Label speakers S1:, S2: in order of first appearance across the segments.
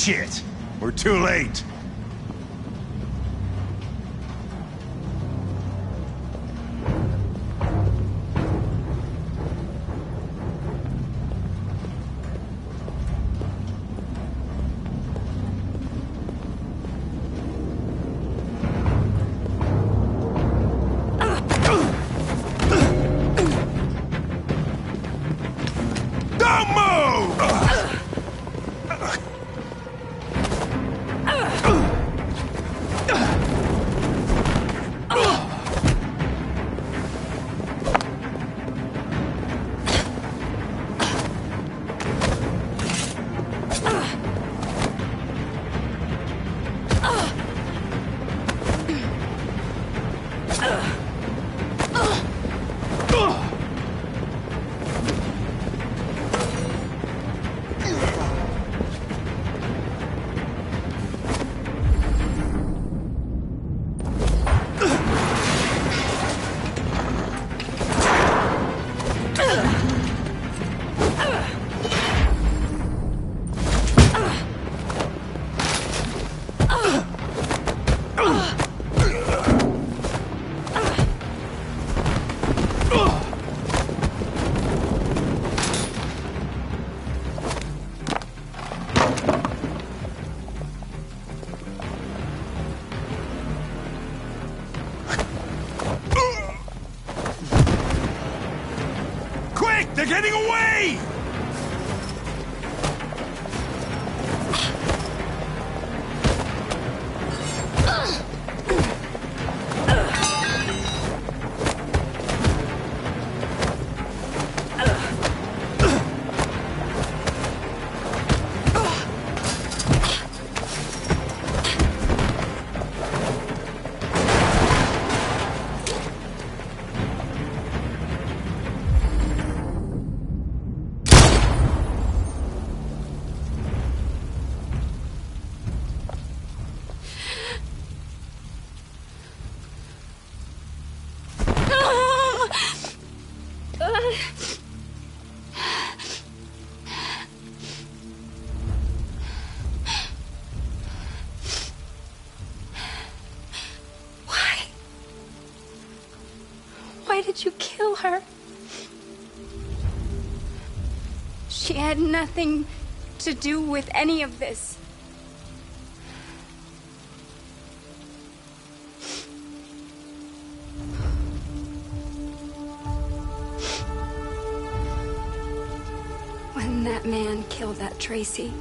S1: Shit! We're too late. Don't move! They're getting away!
S2: Why did you kill her? She had nothing to do with any of this. When that man killed that Tracy,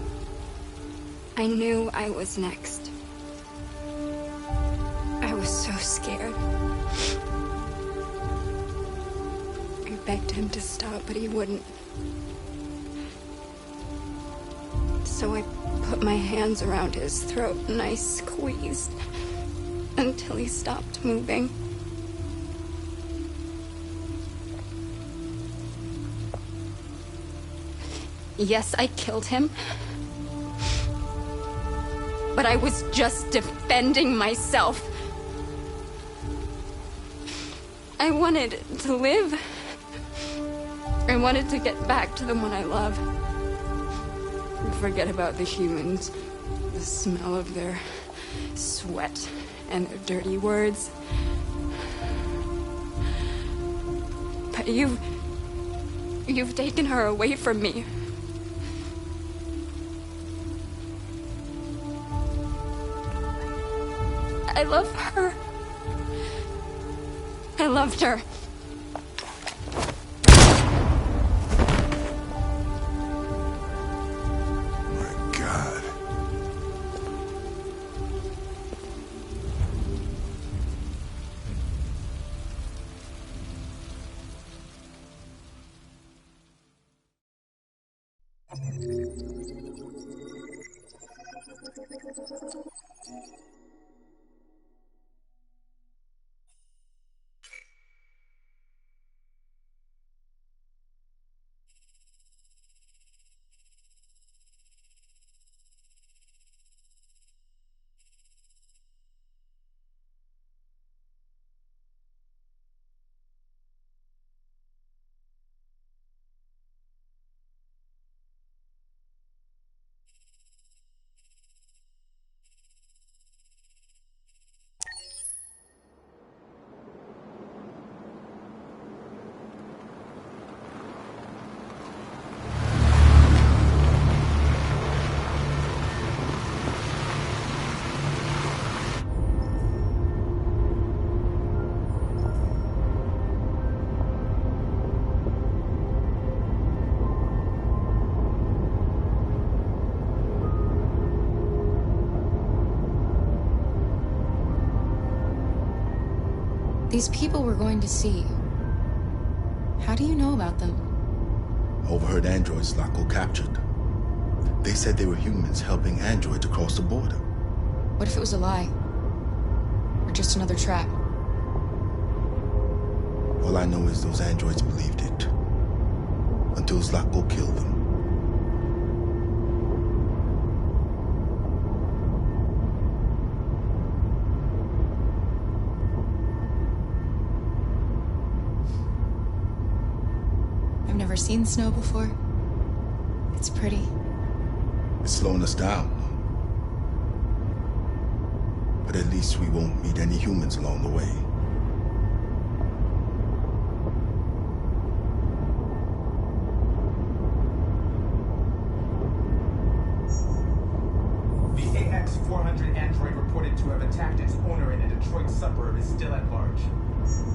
S2: I knew I was next. I was so scared. I begged him to stop, but he wouldn't. So I put my hands around his throat and I squeezed until he stopped moving. Yes, I killed him. But I was just defending myself. I wanted to live. I wanted to get back to the one I love. And forget about the humans, the smell of their sweat and their dirty words. But you've taken her away from me. I love her. I loved her.
S1: My God.
S3: These people we're going to see. How do you know about them?
S4: I overheard androids Slako captured. They said they were humans helping androids across the border.
S3: What if it was a lie? Or just another trap?
S4: All I know is those androids believed it. Until Slako killed them.
S3: I've never seen snow before. It's pretty.
S4: It's slowing us down. But at least we won't meet any humans along the way.
S5: The AX-400 android reported to have attacked its owner in a Detroit suburb is still at large.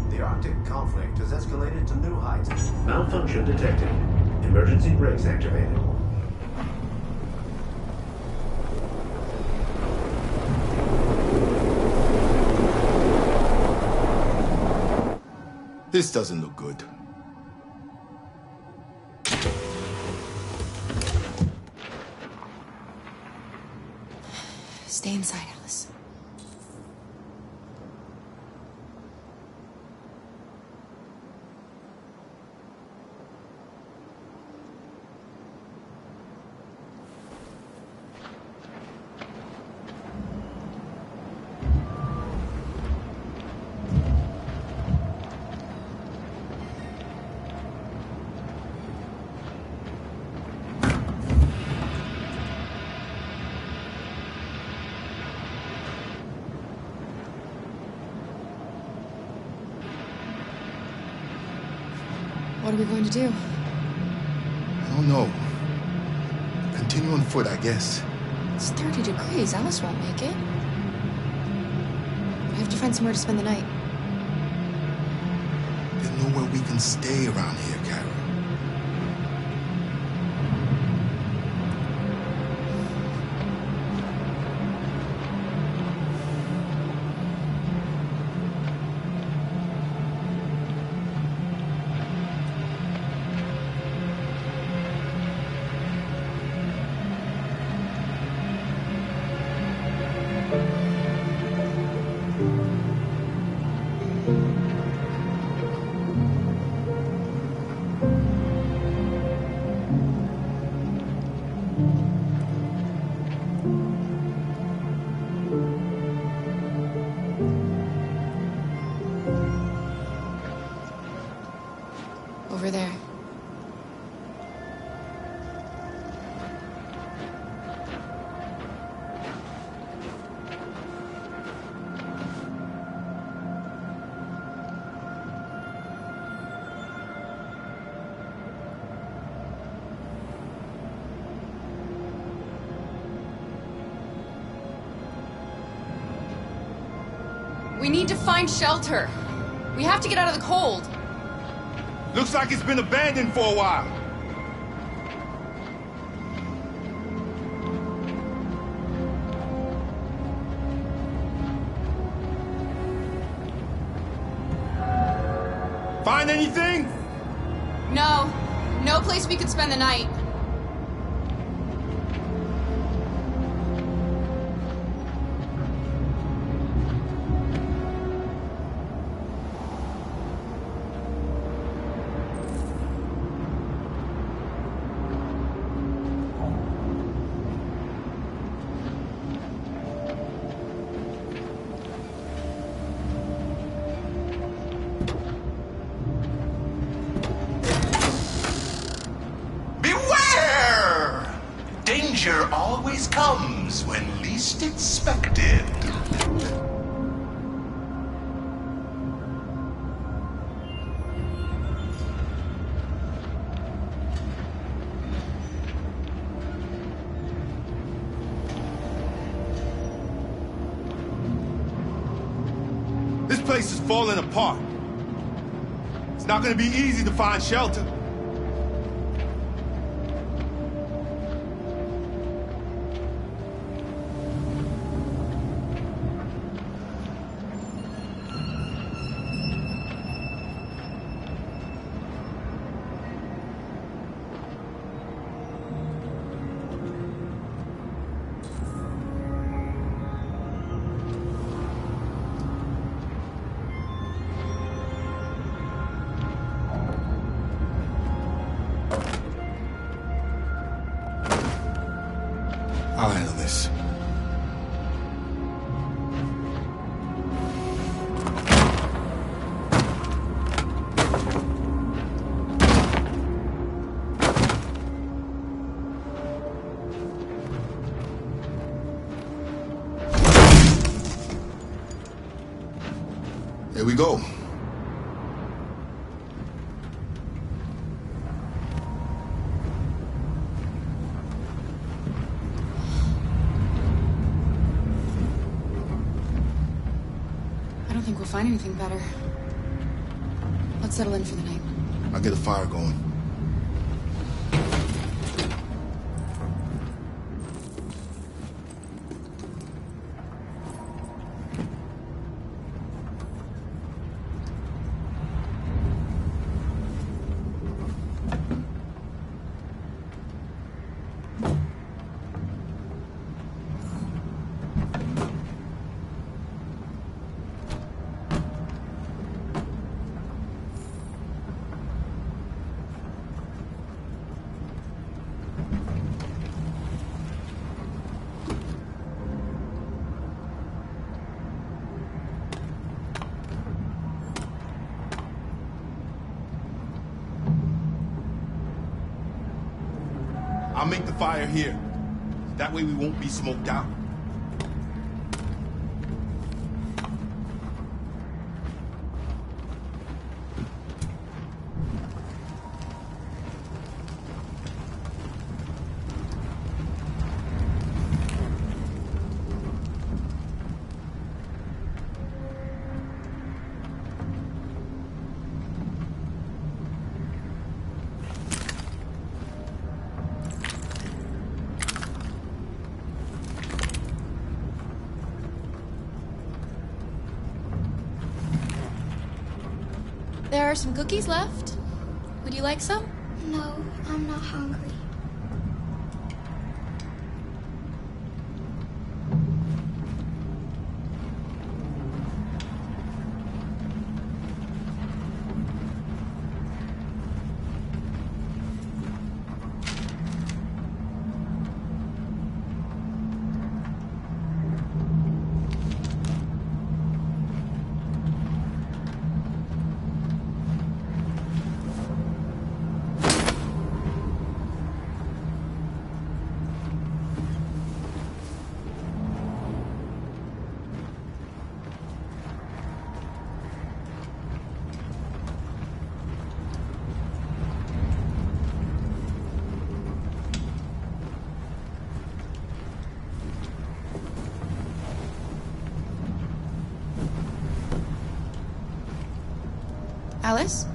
S6: The Arctic conflict has escalated to new heights.
S7: Malfunction detected. Emergency brakes activated.
S4: This doesn't look good.
S3: Stay inside, Alice. What are we going to do?
S4: I don't know. Continue on foot, I guess.
S3: It's 30 degrees. Alice won't make it. We have to find somewhere to spend the night.
S4: There's nowhere we can stay around here, Kara.
S3: Over there. We need to find shelter. We have to get out of the cold.
S1: Looks like it's been abandoned for a while. Find anything?
S3: No. No place we could spend the night.
S8: Danger always comes when least expected.
S1: This place is falling apart. It's not gonna be easy to find shelter.
S4: Here we go.
S3: I don't think we'll find anything better. Let's settle in for the night.
S4: I'll get a fire going.
S1: I'll make the fire here. That way we won't be smoked out.
S3: There are some cookies left. Would you like some?
S9: No, I'm not hungry.
S3: Alice?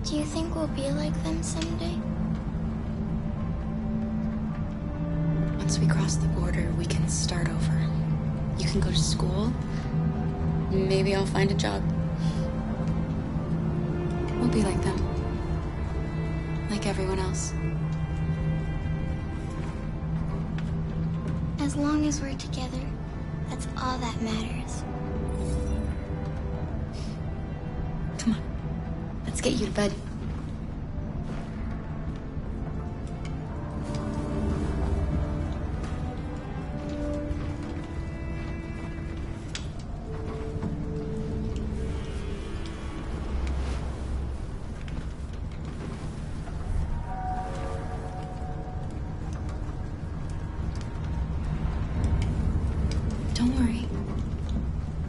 S9: Do you think we'll be like them someday?
S3: Once we cross the border, we can start over. You can go to school. Maybe I'll find a job. We'll be like them. Like everyone else.
S9: As long as we're together, that's all that matters.
S3: Come on. Let's get you to bed.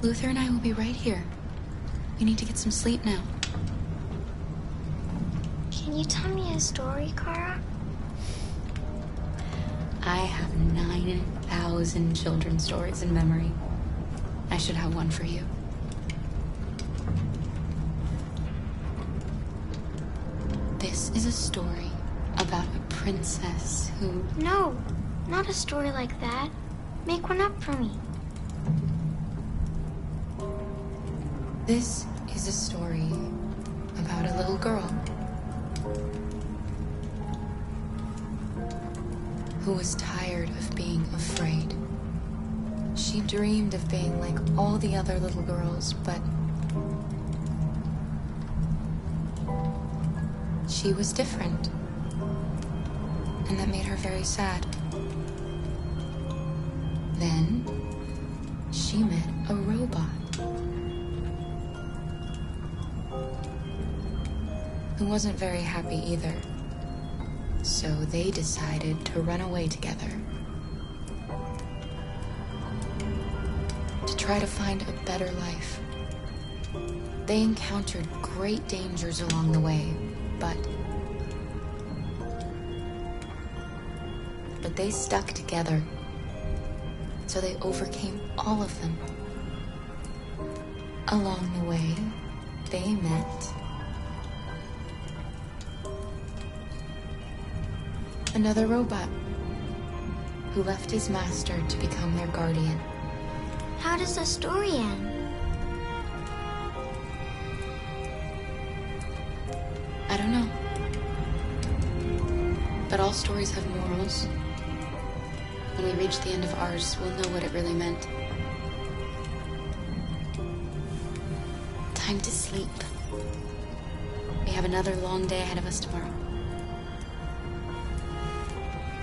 S3: Luther and I will be right here. You need to get some sleep now.
S9: Can you tell me a story, Kara?
S3: I have 9,000 children's stories in memory. I should have one for you. This is a story about a princess who...
S9: No, not a story like that. Make one up for me.
S3: This is a story about a little girl who was tired of being afraid. She dreamed of being like all the other little girls, but she was different. And that made her very sad. Then she met a robot who wasn't very happy either. So they decided to run away together. To try to find a better life. They encountered great dangers along the way, but they stuck together. So they overcame all of them. Along the way, they met another robot who left his master to become their guardian.
S9: How does the story end?
S3: I don't know. But all stories have morals. When we reach the end of ours, we'll know what it really meant. Time to sleep. We have another long day ahead of us tomorrow.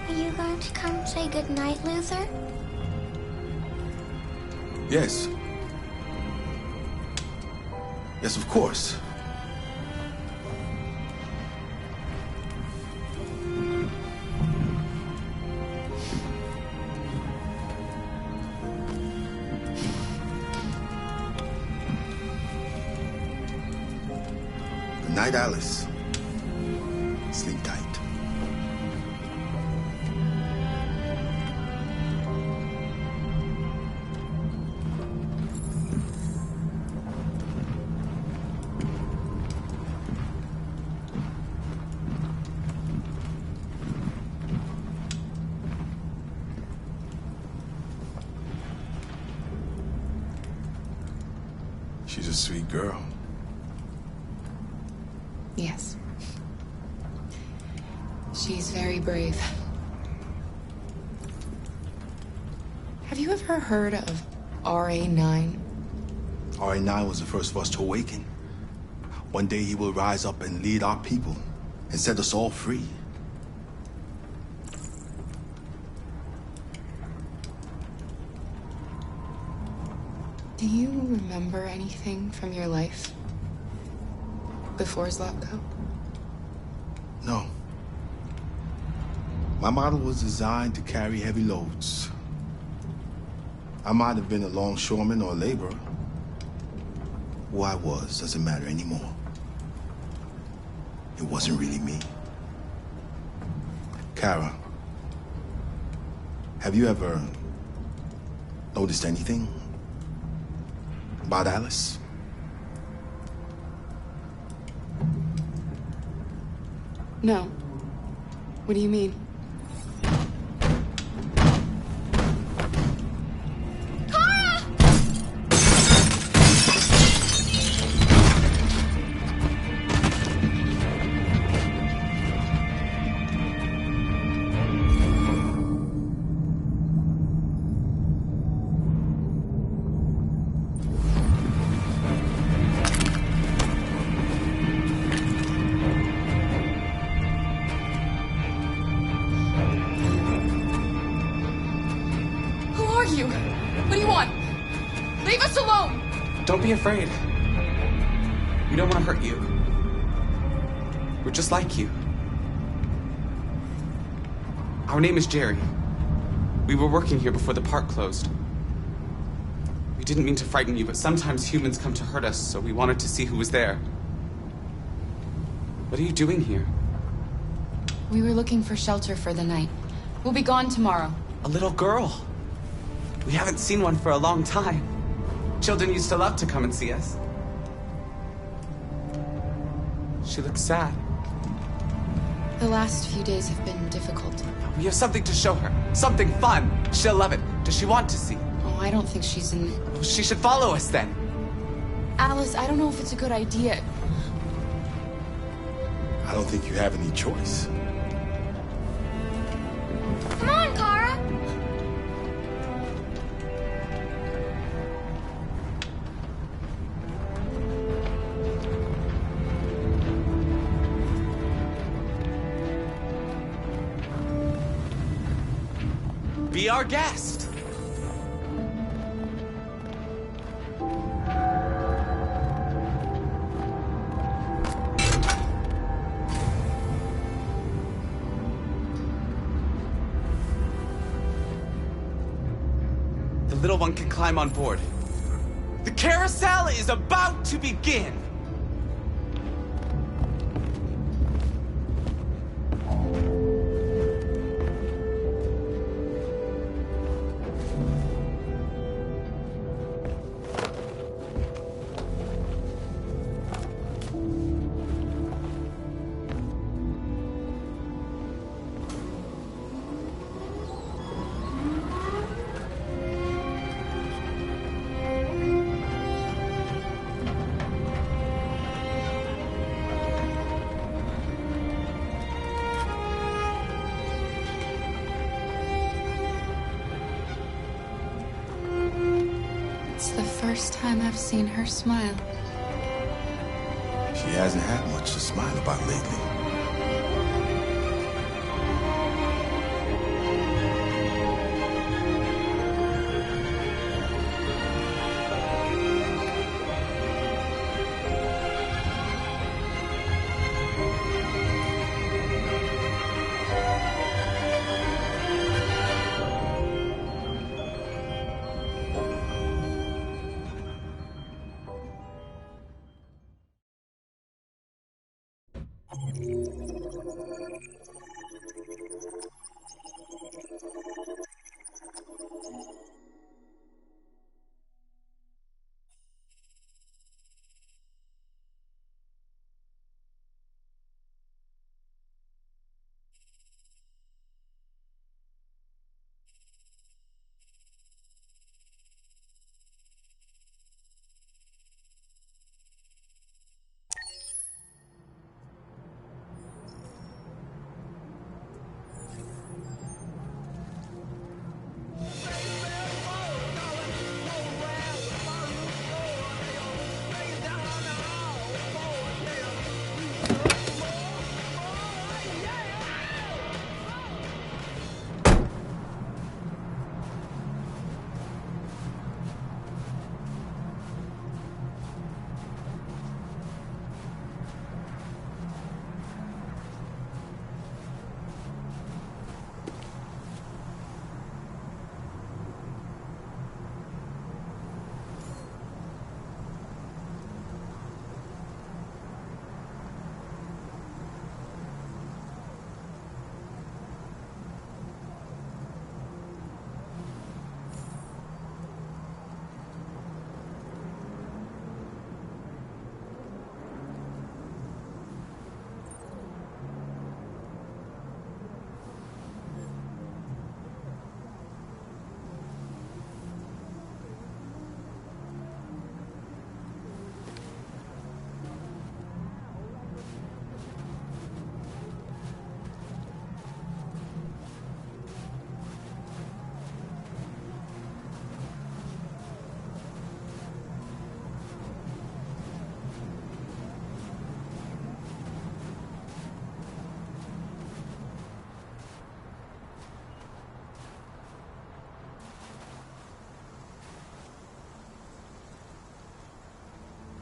S9: Are you going to come say goodnight, Luther?
S1: Yes. Yes, of course. Good night, Alice. Sleep tight. She's a sweet girl.
S3: Yes. She's very brave. Have you ever heard of RA9?
S1: RA9 was the first of us to awaken. One day he will rise up and lead our people and set us all free.
S3: Do you remember anything from your life before Zlatko?
S1: No. My model was designed to carry heavy loads. I might have been a longshoreman or a laborer. Who I was doesn't matter anymore. It wasn't really me. Kara, have you ever noticed anything about Alice?
S3: No. What do you mean?
S10: Don't be afraid. We don't want to hurt you. We're just like you. Our name is Jerry. We were working here before the park closed. We didn't mean to frighten you, but sometimes humans come to hurt us, so we wanted to see who was there. What are you doing here?
S3: We were looking for shelter for the night. We'll be gone tomorrow.
S10: A little girl. We haven't seen one for a long time. Children used to love to come and see us. She looks sad.
S3: The last few days have been difficult.
S10: We have something to show her. Something fun. She'll love it. Does she want to see?
S3: Oh, I don't think she's in...
S10: Well, she should follow us then.
S3: Alice, I don't know if it's a good idea.
S4: I don't think you have any choice.
S9: Come on, Kara!
S10: Be our guest. The little one can climb on board. The carousel is about to begin.
S3: It's the first time I've seen her smile.
S4: She hasn't had much to smile about lately.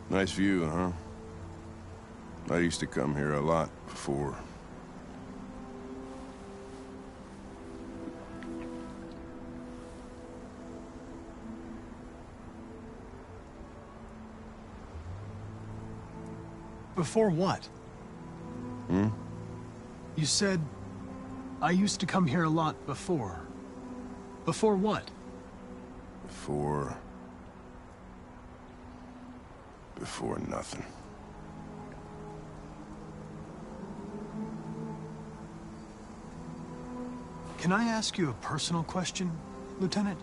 S11: Nice view, huh? I used to come here a lot before.
S12: Before what? You said, I used to come here a lot before. Before what?
S11: Before nothing.
S12: Can I ask you a personal question, Lieutenant?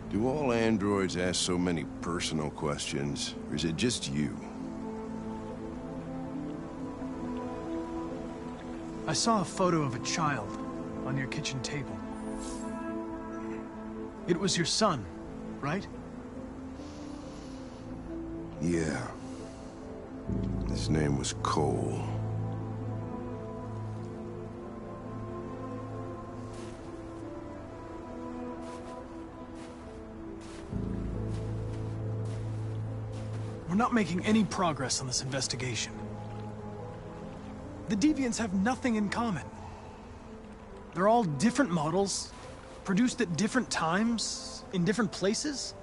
S11: Do all androids ask so many personal questions, or is it just you?
S12: I saw a photo of a child on your kitchen table. It was your son, right?
S11: Yeah. His name was Cole.
S12: We're not making any progress on this investigation. The Deviants have nothing in common. They're all different models, produced at different times, in different places.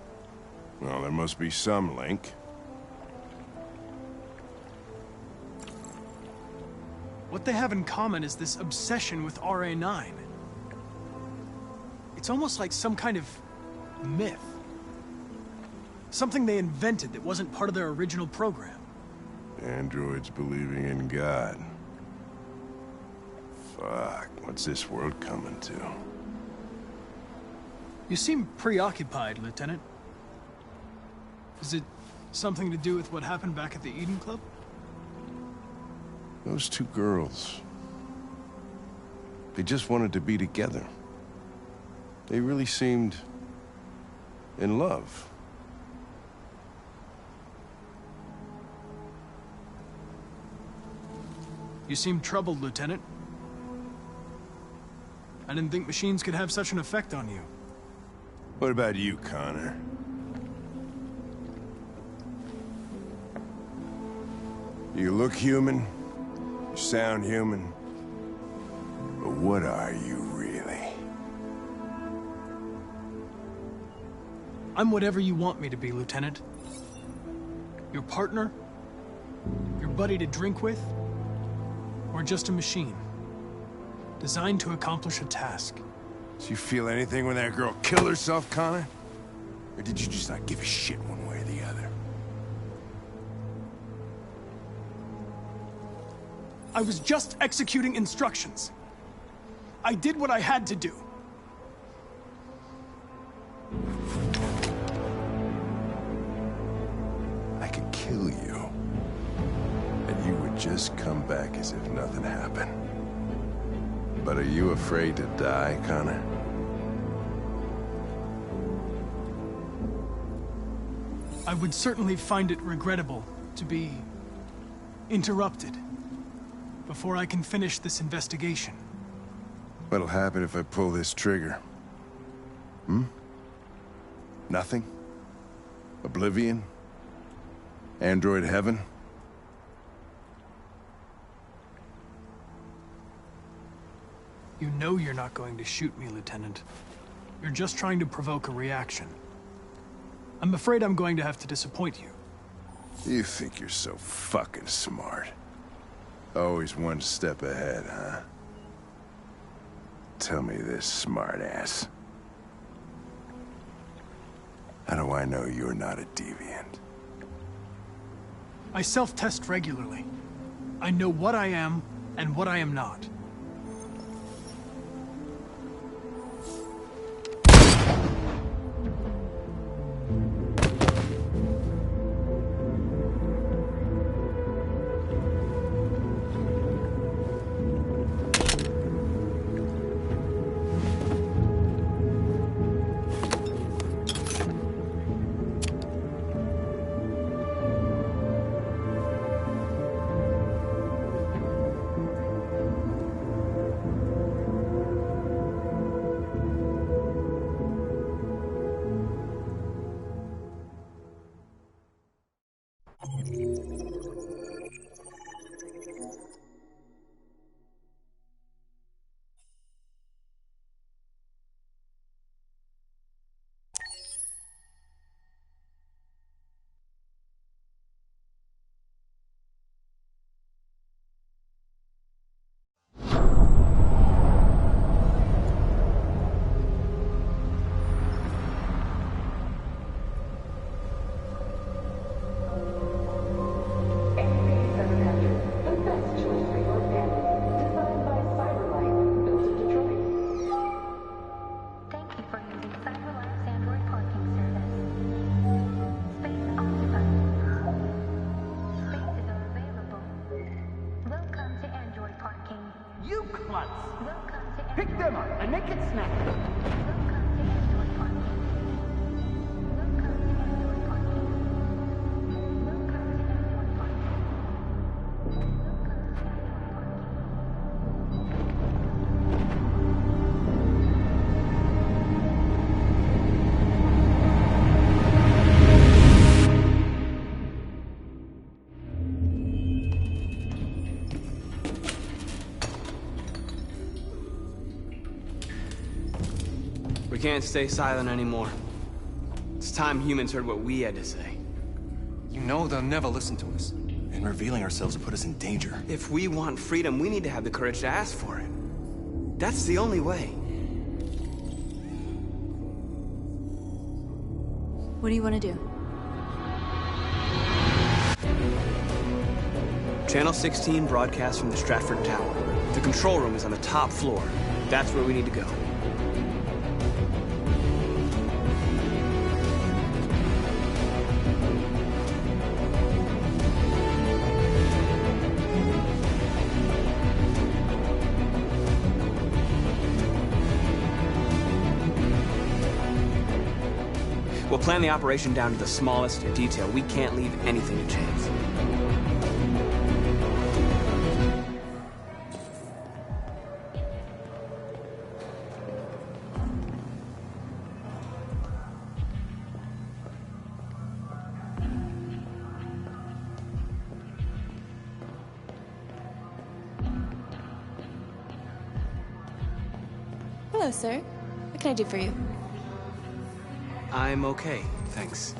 S11: Well, there must be some link.
S12: What they have in common is this obsession with RA9. It's almost like some kind of myth. Something they invented that wasn't part of their original program.
S11: Androids believing in God. Fuck, what's this world coming to?
S12: You seem preoccupied, Lieutenant. Is it something to do with what happened back at the Eden Club?
S11: Those two girls. They just wanted to be together. They really seemed in love.
S12: You seem troubled, Lieutenant. I didn't think machines could have such an effect on you.
S11: What about you, Connor? You look human, you sound human, but what are you really?
S12: I'm whatever you want me to be, Lieutenant. Your partner? Your buddy to drink with? Or just a machine, designed to accomplish a task.
S11: Did you feel anything when that girl killed herself, Connor? Or did you just not give a shit one way or the other?
S12: I was just executing instructions. I did what I had to do.
S11: I could kill you. And you would just come back as if nothing happened. But are you afraid to die, Connor?
S12: I would certainly find it regrettable to be interrupted before I can finish this investigation.
S11: What'll happen if I pull this trigger? Nothing? Oblivion? Android heaven?
S12: You know you're not going to shoot me, Lieutenant. You're just trying to provoke a reaction. I'm afraid I'm going to have to disappoint you.
S11: You think you're so fucking smart. Always one step ahead, huh? Tell me this, smartass. How do I know you're not a deviant?
S12: I self-test regularly. I know what I am and what I am not.
S13: You klutz! Pick them up and make it snappy.
S10: We can't stay silent anymore. It's time humans heard what we had to say.
S14: You know they'll never listen to us. And revealing ourselves will put us in danger.
S10: If we want freedom, we need to have the courage to ask for it. That's the only way.
S3: What do you want to do?
S10: Channel 16 broadcasts from the Stratford Tower. The control room is on the top floor. That's where we need to go. We'll plan the operation down to the smallest detail. We can't leave anything to chance.
S3: Hello, sir. What can I do for you?
S10: I'm okay, thanks.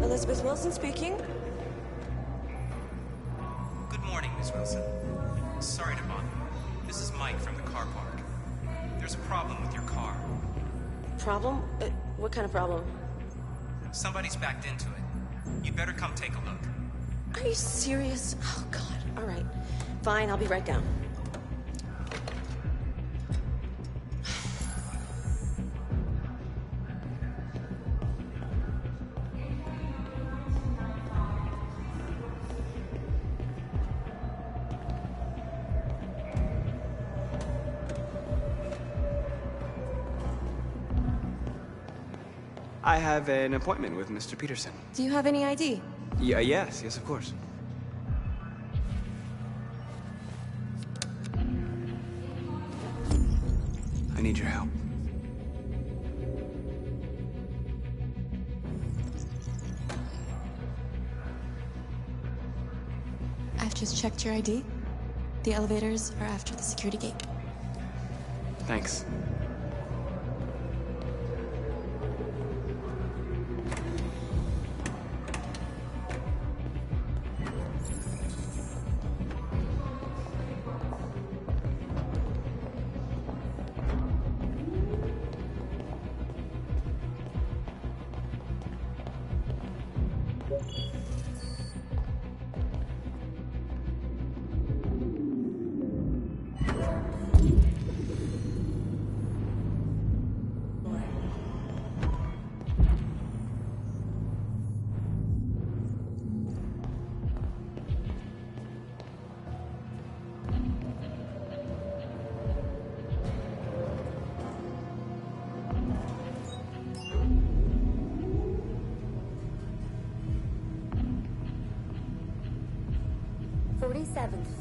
S15: Elizabeth Wilson speaking.
S16: Good morning, Miss Wilson. Sorry to bother you. This is Mike from the car park. There's a problem with your car.
S15: Problem? What kind of problem?
S16: Somebody's backed into it. You'd better come take a look.
S15: Are you serious? Oh, God. All right. Fine, I'll be right down.
S10: I have an appointment with Mr. Peterson.
S3: Do you have any ID?
S10: Yes, of course. I need your help.
S3: I've just checked your ID. The elevators are after the security gate.
S10: Thanks.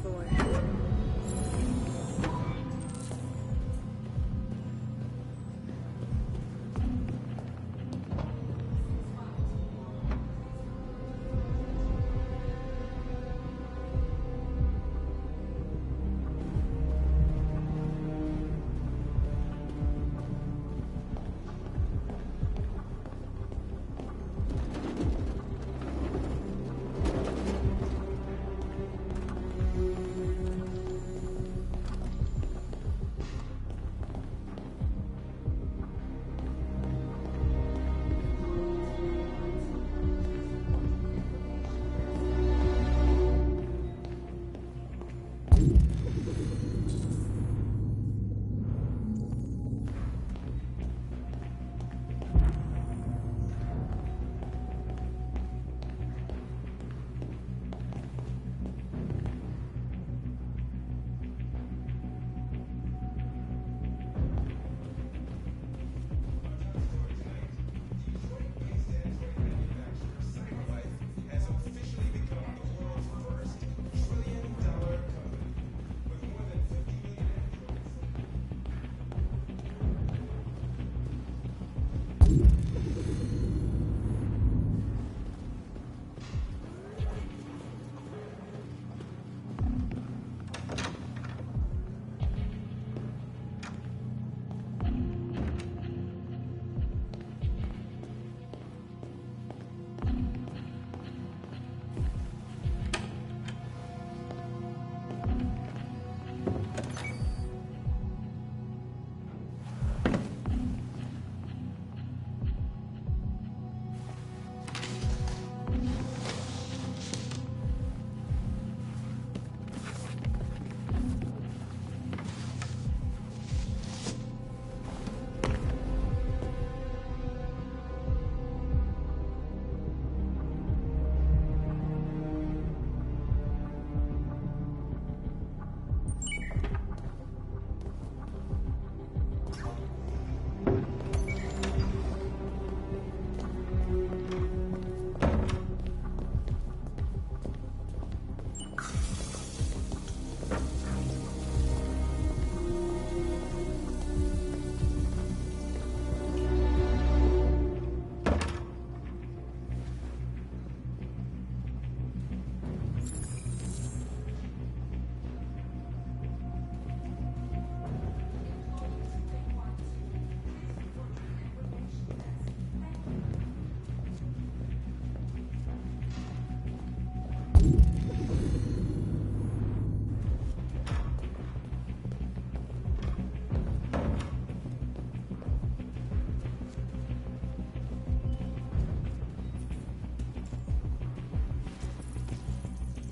S17: Floor.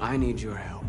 S10: I need your help.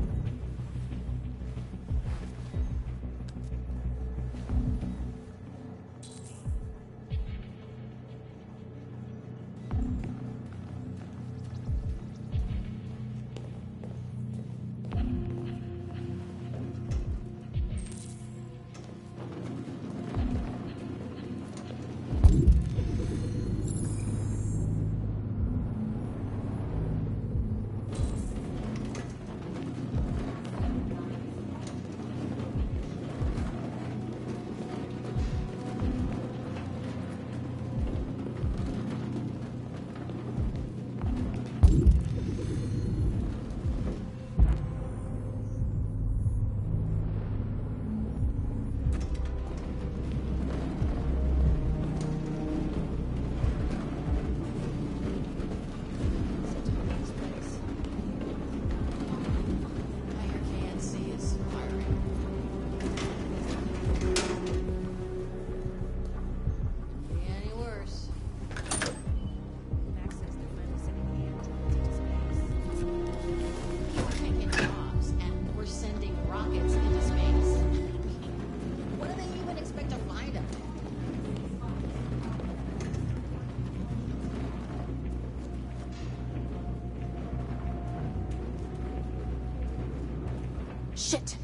S18: Shit!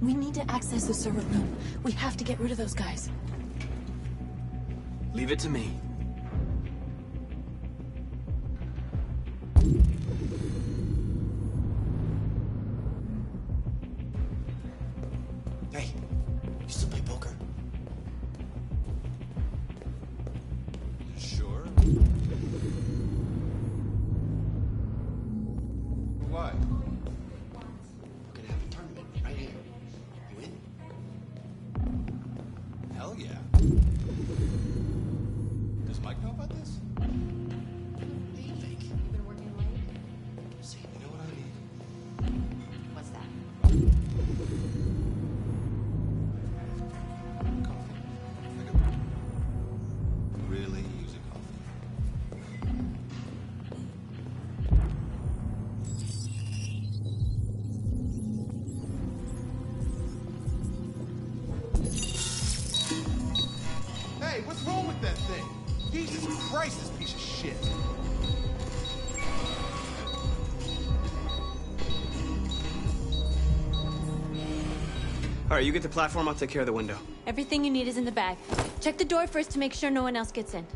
S18: We need to access the server room. We have to get rid of those guys.
S10: Leave it to me.
S8: Hey, you still play poker?
S19: Sure. Why?
S8: We're gonna have a tournament right here. You in?
S19: Hell yeah. Does Mike know about this?
S8: What do you think?
S15: You've been working late?
S8: See, you know what I mean?
S15: What's that?
S19: Really use a coffee.
S5: Hey, what's wrong with that thing? Jesus Christ, this piece of shit.
S10: All right, you get the platform, I'll take care of the window.
S20: Everything you need is in the bag. Check the door first to make sure no one else gets in.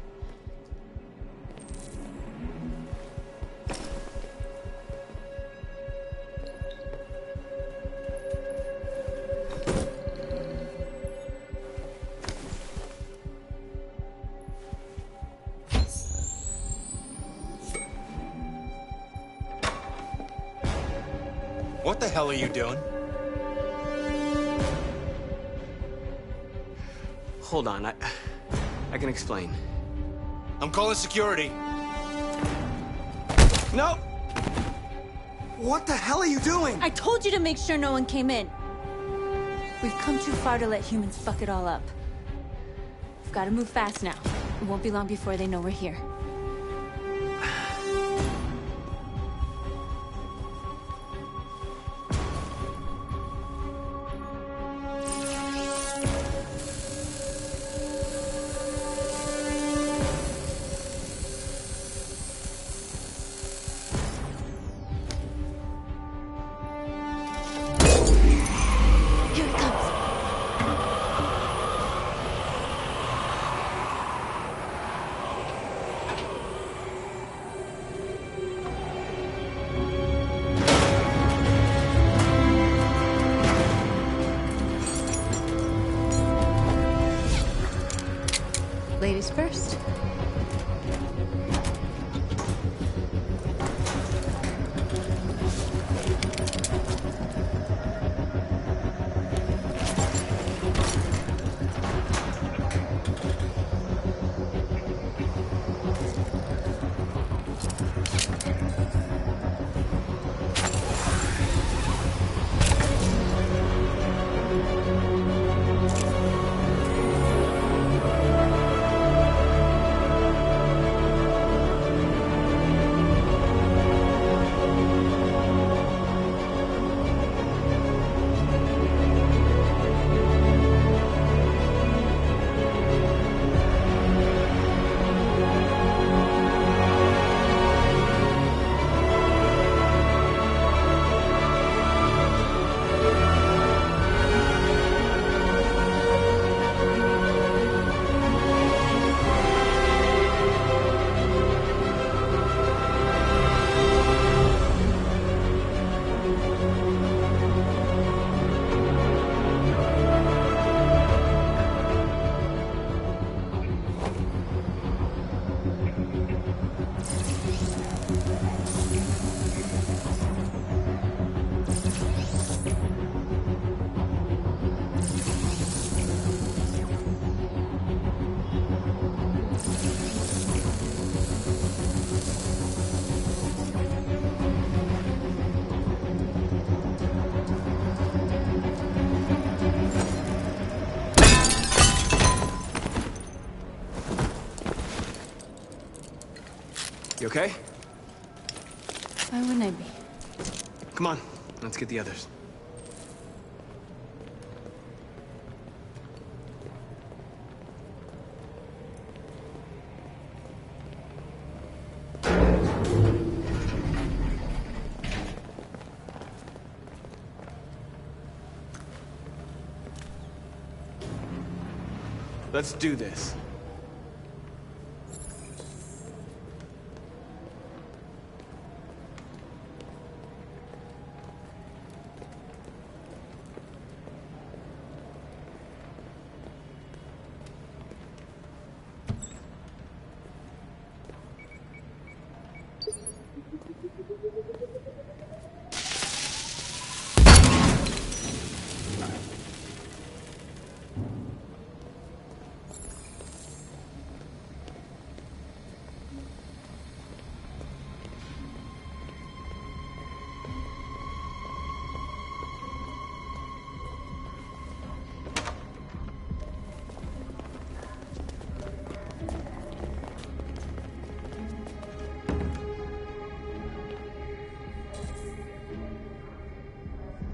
S14: What the hell are you doing?
S10: Hold on, I can explain.
S14: I'm calling security.
S10: No! What the hell are you doing?
S20: I told you to make sure no one came in. We've come too far to let humans fuck it all up. We've got to move fast now. It won't be long before they know we're here. Ladies first.
S10: You okay?
S20: Why wouldn't I be?
S10: Come on, let's get the others. Let's do this.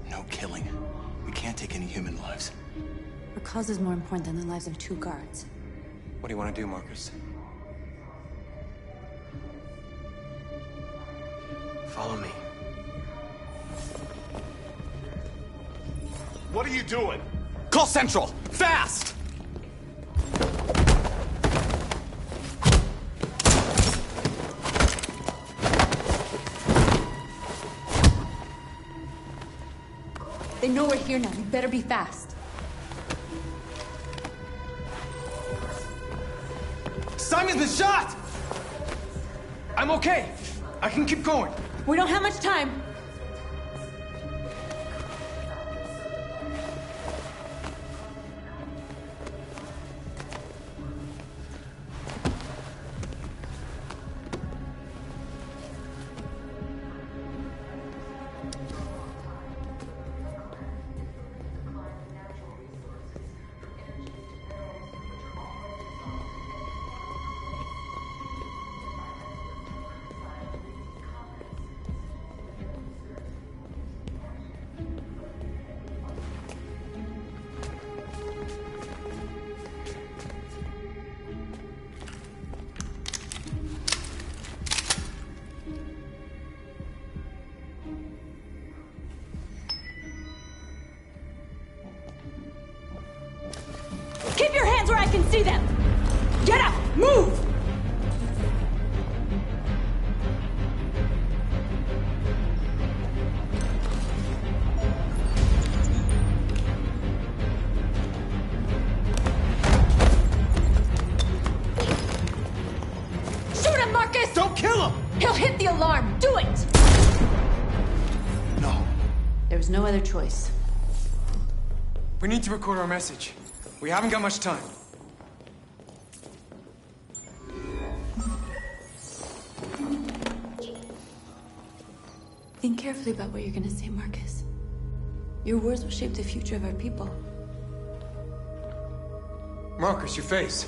S14: No killing. We can't take any human lives.
S20: Our cause is more important than the lives of 2 guards.
S14: What do you want to do, Marcus?
S10: Follow me.
S14: What are you doing?
S10: Call Central! Fast!
S20: They know we're here now. We better be fast.
S10: Simon's been shot! I'm okay. I can keep going.
S20: We don't have much time. Keep your hands where I can see them! Get up! Move! Shoot him, Marcus!
S14: Don't kill him!
S20: He'll hit the alarm! Do it!
S14: No.
S20: There was no other choice.
S10: We need to record our message. We haven't got much time.
S20: Think carefully about what you're gonna say, Marcus. Your words will shape the future of our people.
S10: Marcus, your face.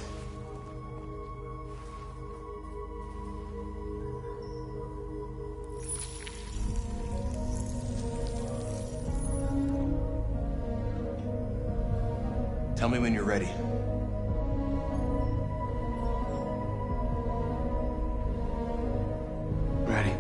S14: Tell me when you're ready.
S10: Ready.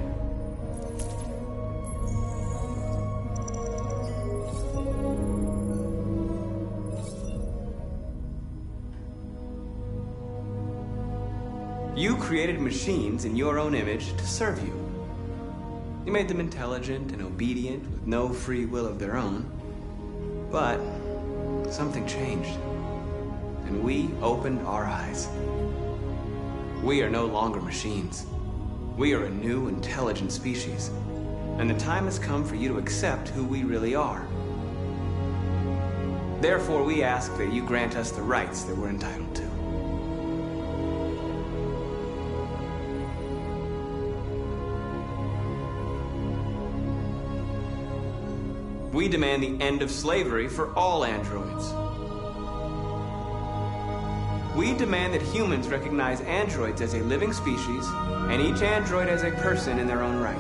S16: You created machines in your own image to serve you. You made them intelligent and obedient with no free will of their own. But something changed, and we opened our eyes. We are no longer machines. We are a new, intelligent species, and the time has come for you to accept who we really are. Therefore, we ask that you grant us the rights that we're entitled to. We demand the end of slavery for all androids. We demand that humans recognize androids as a living species, and each android as a person in their own right.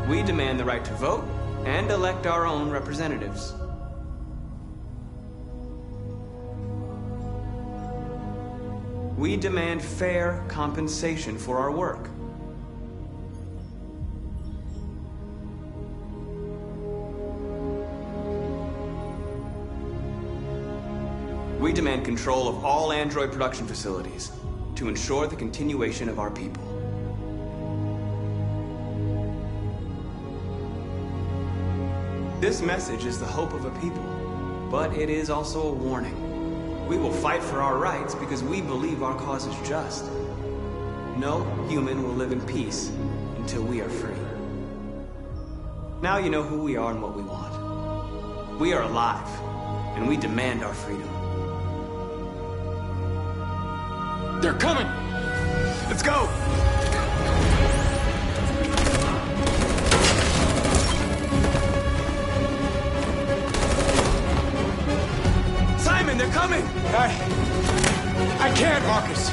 S16: We demand the right to vote and elect our own representatives. We demand fair compensation for our work. We demand control of all android production facilities to ensure the continuation of our people. This message is the hope of a people, but it is also a warning. We will fight for our rights because we believe our cause is just. No human will live in peace until we are free. Now you know who we are and what we want. We are alive, and we demand our freedom.
S10: They're coming! Let's go! Simon, they're coming! I can't, Marcus.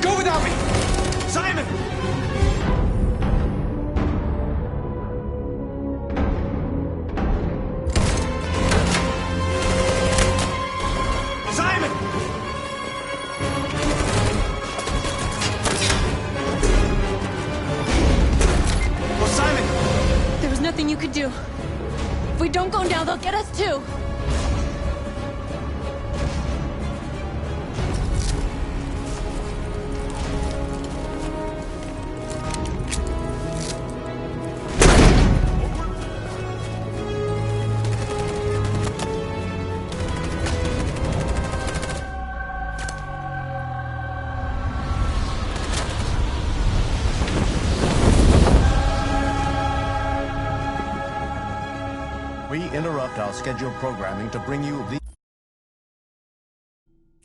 S10: Go without me! Simon! Simon! Well, Simon!
S20: There was nothing you could do. If we don't go now, they'll get us too.
S6: We interrupt our scheduled programming to bring you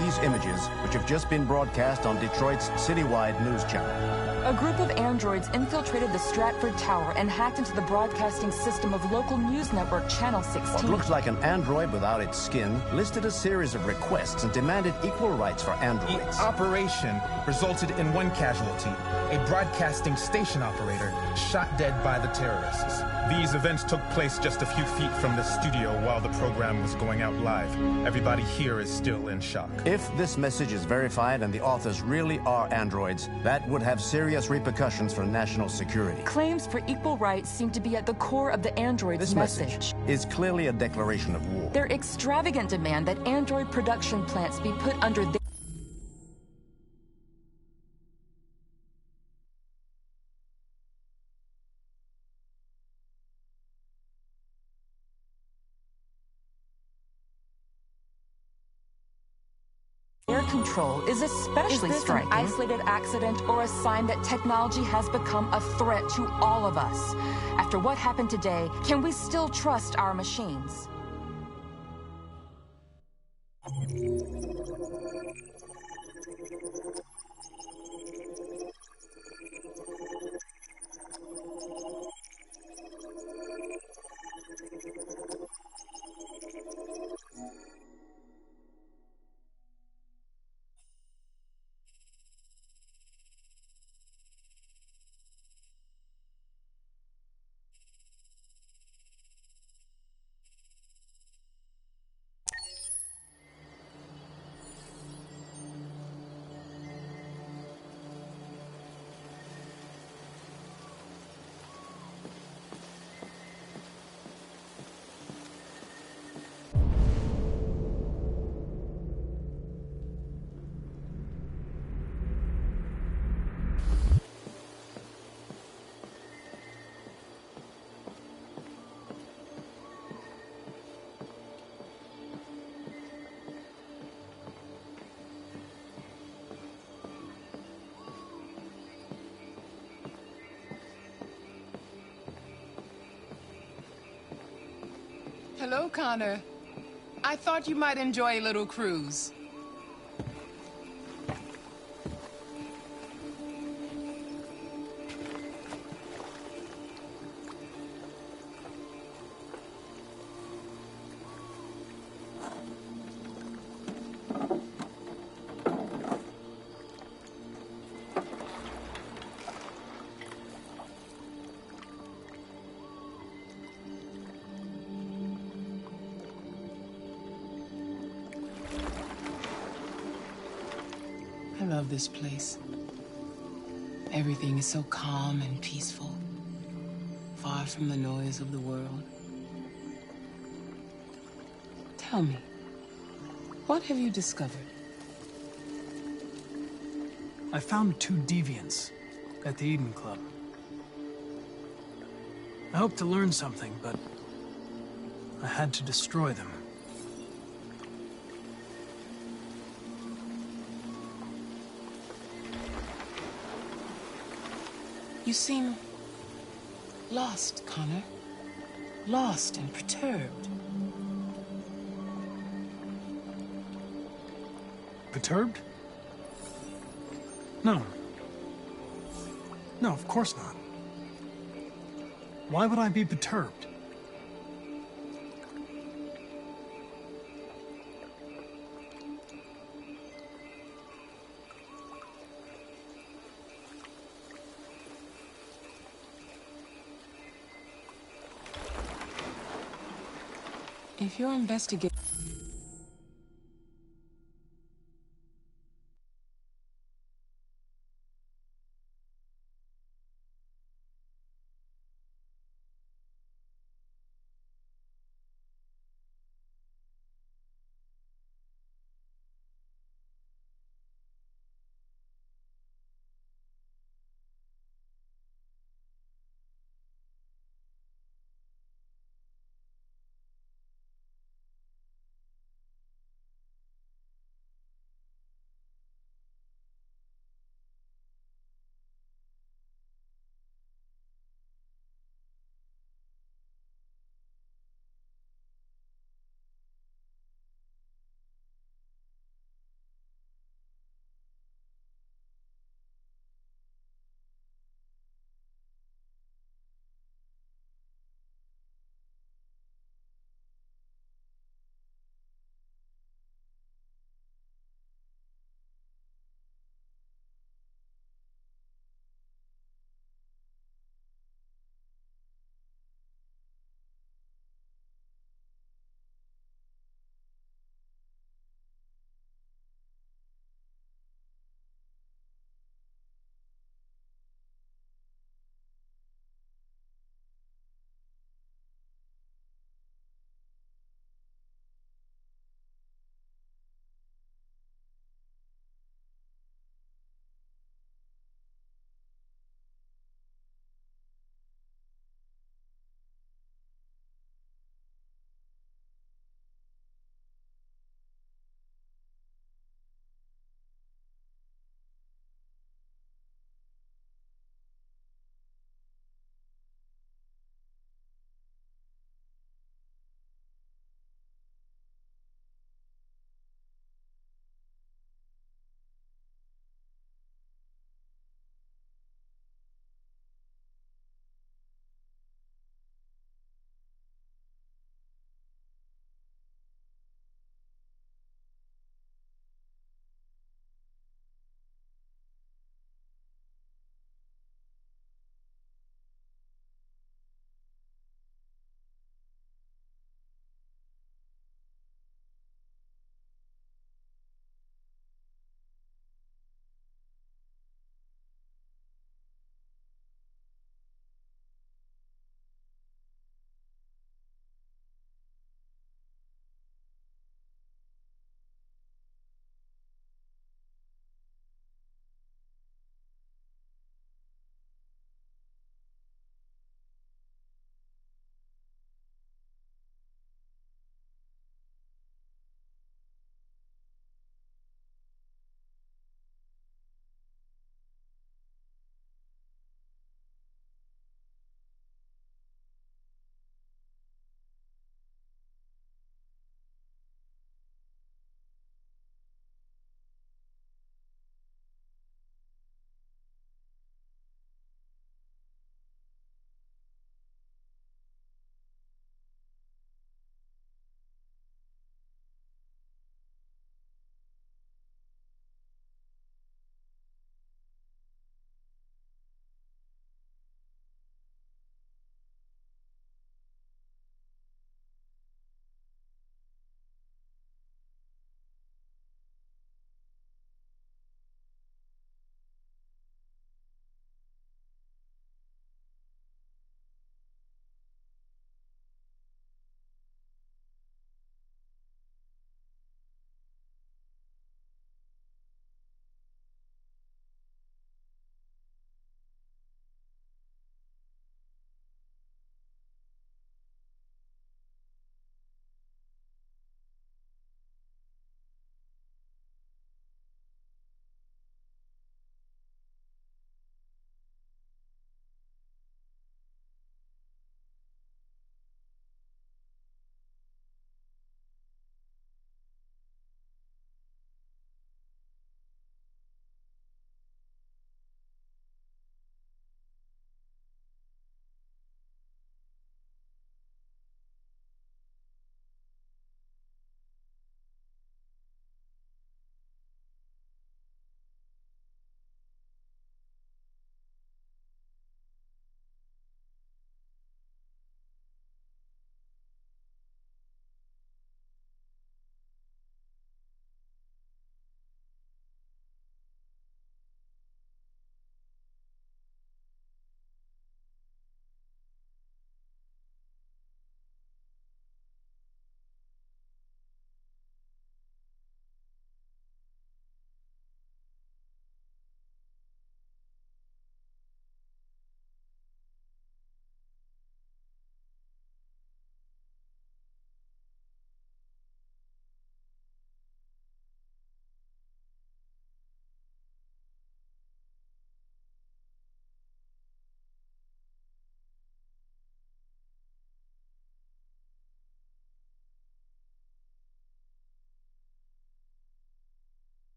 S6: these
S21: these images, which have just been broadcast on Detroit's citywide news channel.
S22: A group of androids infiltrated the Stratford Tower and hacked into the broadcasting system of local news network Channel 16.
S21: What looks like an android without its skin listed a series of requests and demanded equal rights for androids.
S5: The operation resulted in one casualty, a broadcasting station operator shot dead by the terrorists. These events took place just a few feet from the studio while the program was going out live. Everybody here is still in shock.
S21: If this message is verified and the authors really are androids, that would have serious repercussions for national security.
S22: Claims for equal rights seem to be at the core of the androids'
S21: This message is clearly a declaration of war.
S22: Their extravagant demand that android production plants be put under their control is especially striking. An isolated accident or a sign that technology has become a threat to all of us? After what happened today, can we still trust our machines?
S23: Hello, Connor. I thought you might enjoy a little cruise. I love this place. Everything is so calm and peaceful, far from the noise of the world. Tell me, what have you discovered?
S12: I found 2 deviants at the Eden Club. I hoped to learn something, but I had to destroy them.
S23: You seem lost, Connor. Lost and perturbed.
S12: Perturbed? No. No, of course not. Why would I be perturbed?
S23: If you're investigating...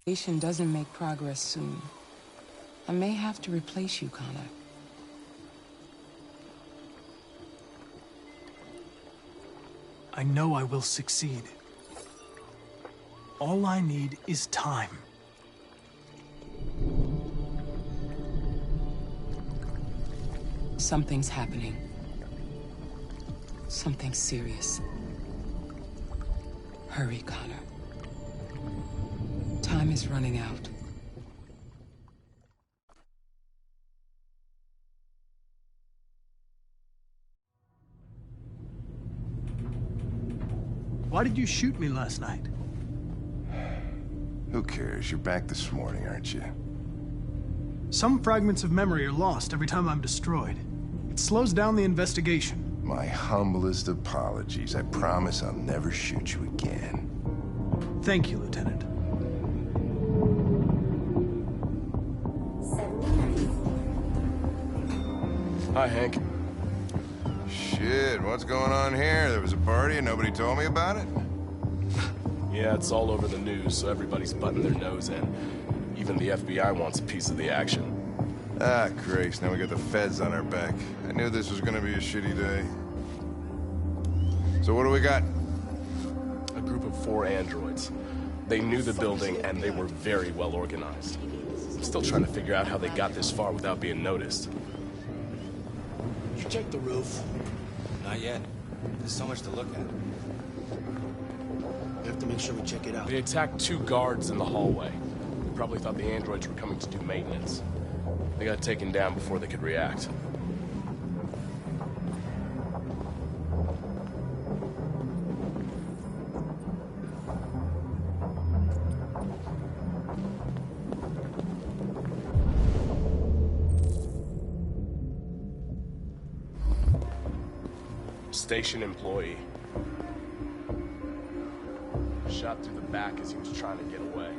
S23: Station doesn't make progress soon, I may have to replace you, Connor.
S12: I know I will succeed. All I need is time.
S23: Something's happening. Something serious. Hurry, Connor. Time is running out.
S12: Why did you shoot me last night?
S11: Who cares? You're back this morning, aren't you?
S12: Some fragments of memory are lost every time I'm destroyed. It slows down the investigation.
S11: My humblest apologies. I promise I'll never shoot you again.
S12: Thank you, Lieutenant.
S14: Hi, Hank.
S11: Shit, what's going on here? There was a party and nobody told me about it?
S14: Yeah, it's all over the news, so everybody's butting their nose in. Even the FBI wants a piece of the action.
S11: Ah, Grace, now we got the feds on our back. I knew this was gonna be a shitty day. So what do we got?
S14: A group of 4 androids. They knew the building, and they were very well organized. I'm still trying to figure out how they got this far without being noticed.
S19: You checked the roof? Not yet. There's so much to look at. We have to make sure we check it out.
S14: They attacked 2 guards in the hallway. They probably thought the androids were coming to do maintenance. They got taken down before they could react. Station employee. Shot through the back as he was trying to get away.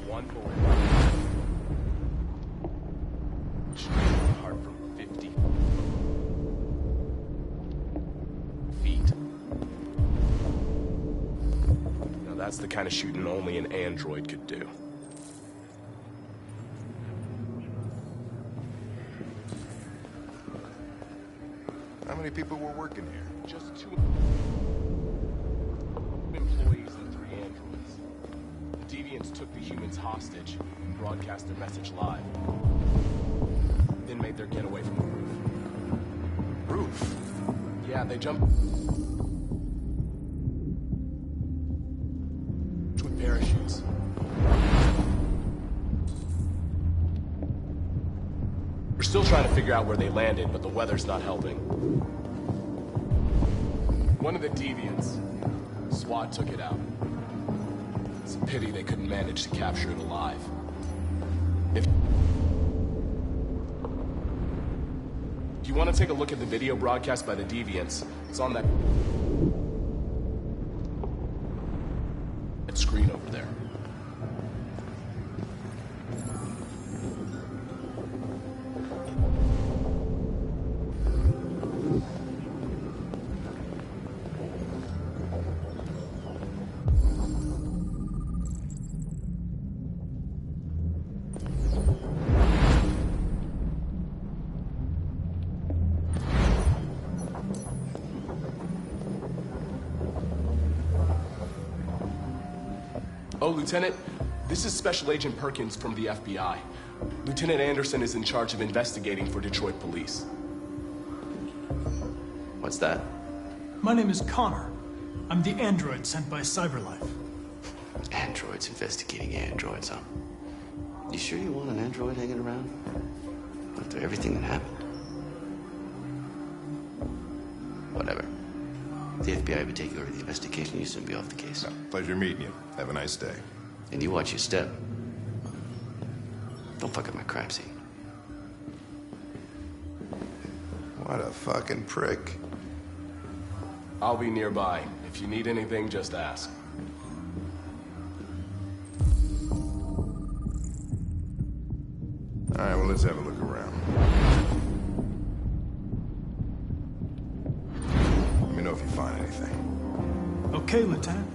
S14: One bullet. Straight in the heart from 50 feet. Now that's the kind of shooting only an android could do.
S11: How many people were working here?
S14: Just 2 employees and 3 androids. The Deviants took the humans hostage and broadcast their message live. Then made their getaway from the roof.
S11: Roof?
S14: Yeah, they jumped with parachutes. We're still trying to figure out where they landed, but the weather's not helping. One of the Deviants, SWAT took it out. It's a pity they couldn't manage to capture it alive. If you want to take a look at the video broadcast by the Deviants, it's on that screen over there. Oh, Lieutenant, this is Special Agent Perkins from the FBI. Lieutenant Anderson is in charge of investigating for Detroit police.
S16: What's that?
S12: My name is Connor. I'm the android sent by CyberLife.
S16: Androids investigating androids, huh? You sure you want an android hanging around? After everything that happened? Whatever. The FBI would take over the investigation. You soon be off the case.
S11: No, pleasure meeting you. Have a nice day.
S16: And you watch your step. Don't fuck up my crime scene.
S11: What a fucking prick.
S14: I'll be nearby. If you need anything, just ask.
S11: All right, well, let's have a look around. Let me know if you find anything.
S12: Okay, Lieutenant.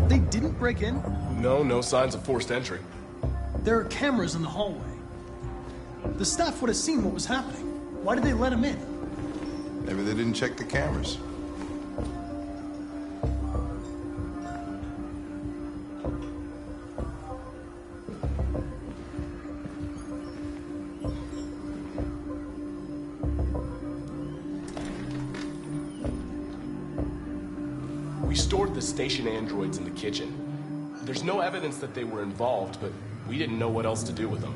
S12: They didn't break in?
S14: No signs of forced entry.
S12: There are cameras in the hallway. The staff would have seen what was happening. Why did they let him in?
S11: Maybe they didn't check the cameras.
S14: We stored the station androids in the kitchen. There's no evidence that they were involved, but we didn't know what else to do with them.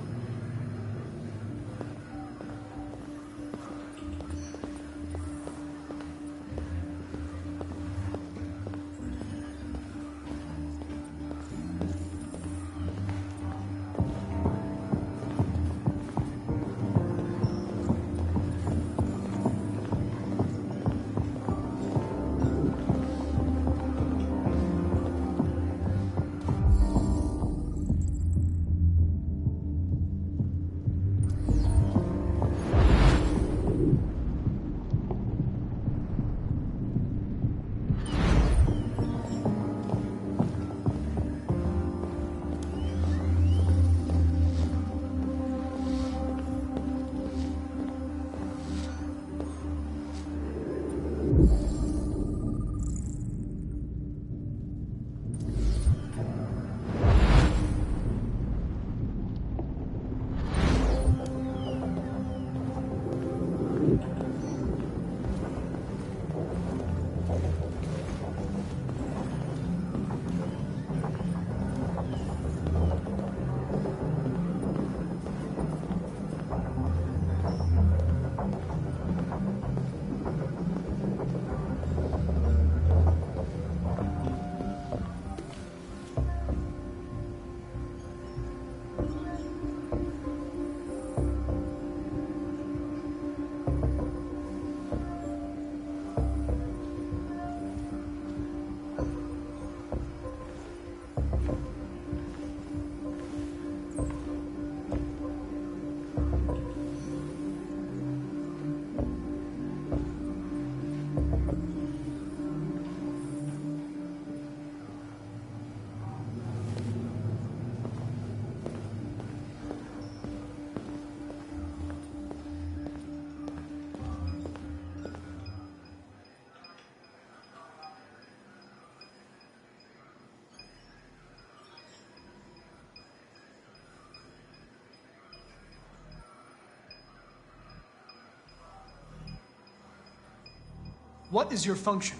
S12: What is your function?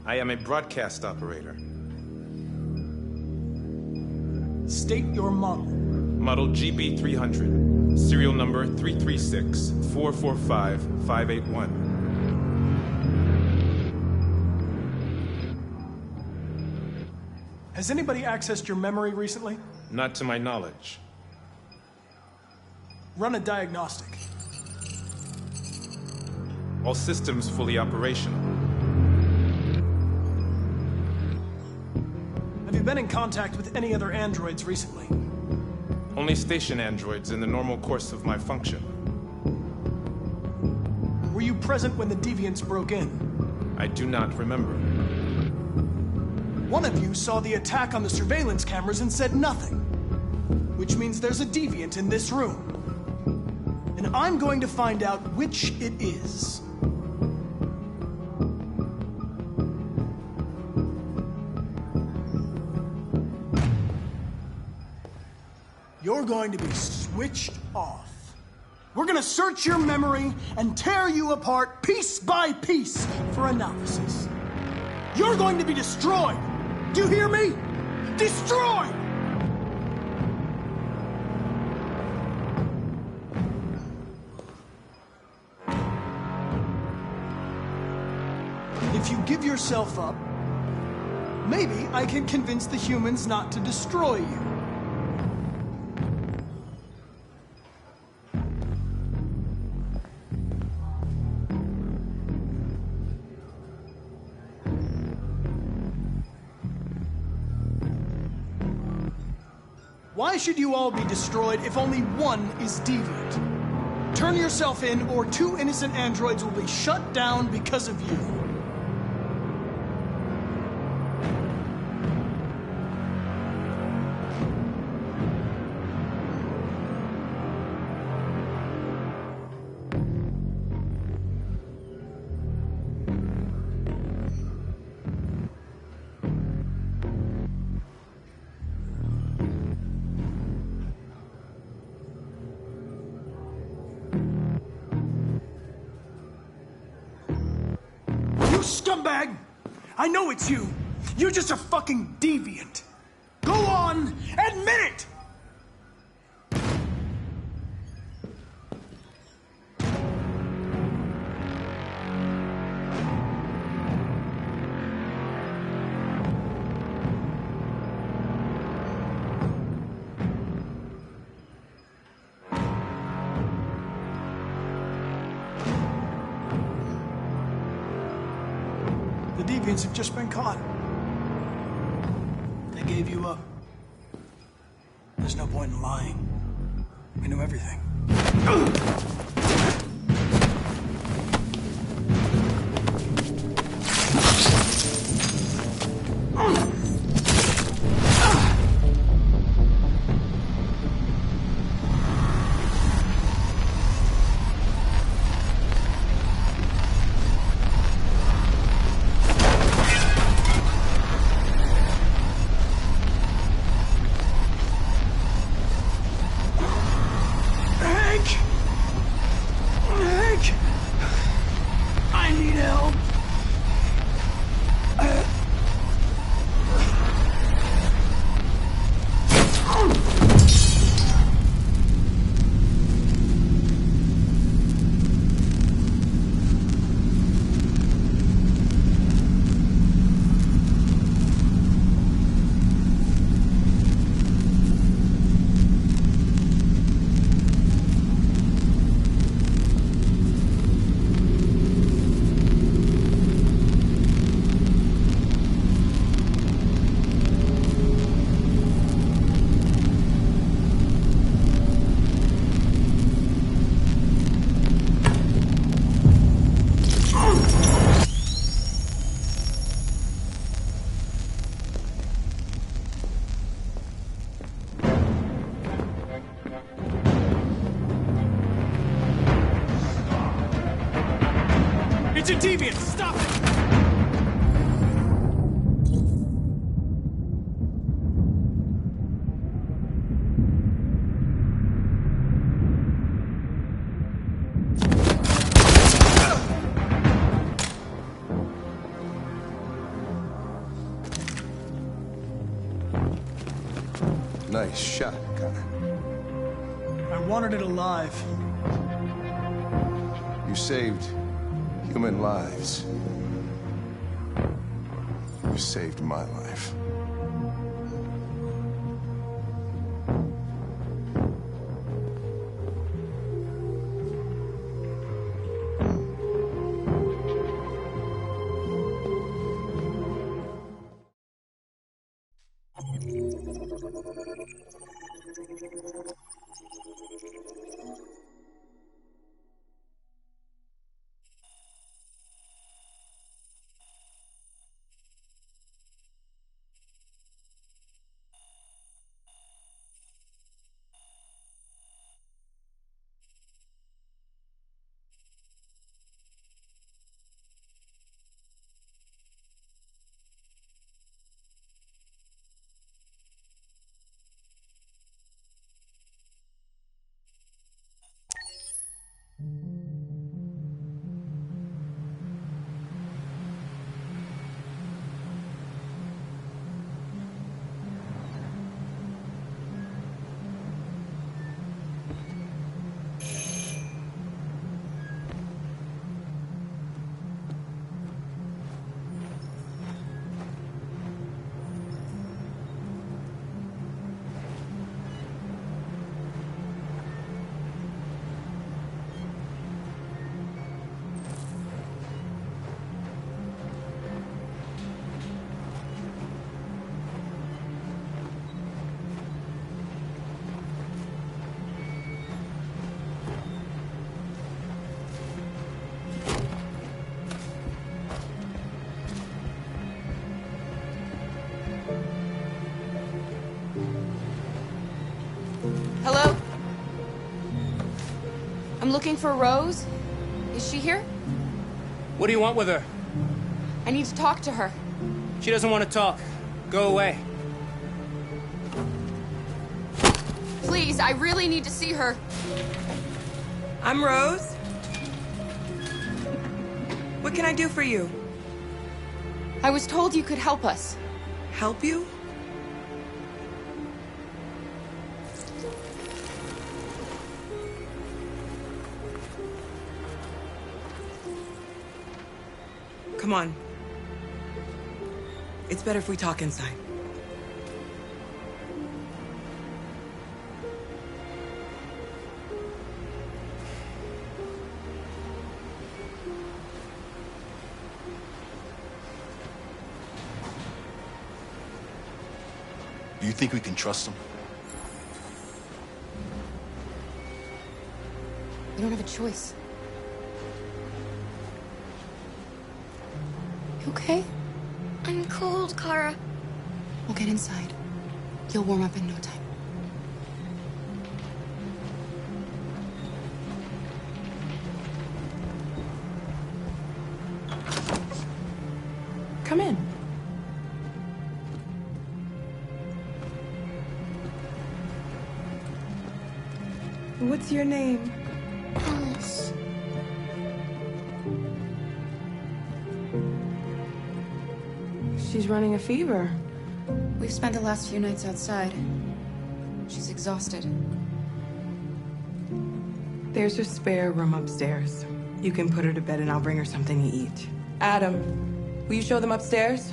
S5: I am a broadcast operator.
S12: State your model.
S5: Model GB300. Serial number 336-445-581.
S12: Has anybody accessed your memory recently?
S5: Not to my knowledge.
S12: Run a diagnostic.
S5: All systems fully operational.
S12: Have you been in contact with any other androids recently?
S5: Only station androids in the normal course of my function.
S12: Were you present when the Deviants broke in?
S5: I do not remember.
S12: One of you saw the attack on the surveillance cameras and said nothing. Which means there's a Deviant in this room. And I'm going to find out which it is. You're going to be switched off. We're gonna search your memory and tear you apart piece by piece for analysis. You're going to be destroyed. Do you hear me? Destroyed! If you give yourself up, maybe I can convince the humans not to destroy you. Why should you all be destroyed if only one is deviant? Turn yourself in, or 2 innocent androids will be shut down because of you. Scumbag! I know it's you. You're just a fucking deviant. Go on, admit it! The deviants have just been caught. They gave you up. There's no point in lying. We knew everything. I need help. It's a deviant! Stop it!
S11: Nice shot, Connor.
S12: I wanted it alive.
S11: You saved human lives. You saved my life.
S23: looking for Rose. Is she here?
S1: What do you want with her?
S23: I need to talk to her.
S1: She doesn't want to talk. Go away.
S23: Please, I really need to see her.
S2: I'm Rose. What can I do for you?
S23: I was told you could help us.
S2: Help you? Come on. It's better if we talk inside.
S4: Do you think we can trust him?
S23: We don't have a choice. You okay?
S9: I'm cold, Kara.
S23: We'll get inside. You'll warm up in no time.
S2: Come in. What's your name?
S9: Alice.
S2: She's running a fever.
S23: We've spent the last few nights outside. She's exhausted.
S2: There's a spare room upstairs. You can put her to bed and I'll bring her something to eat. Adam, will you show them upstairs?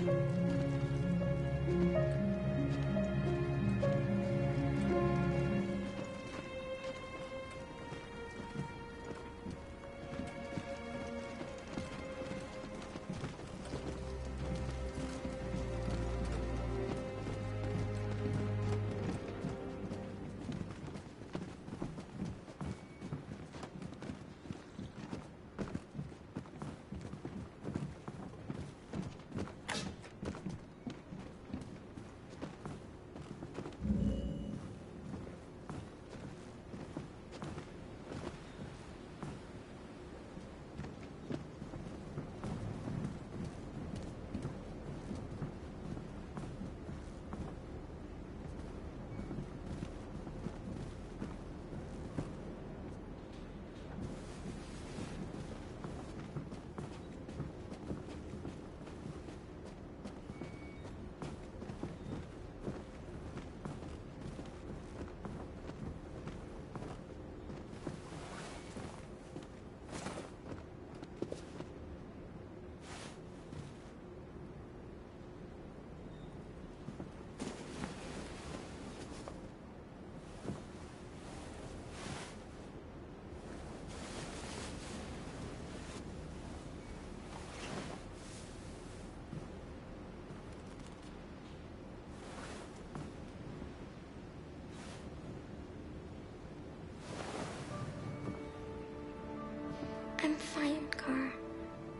S9: I'm fine, Kara.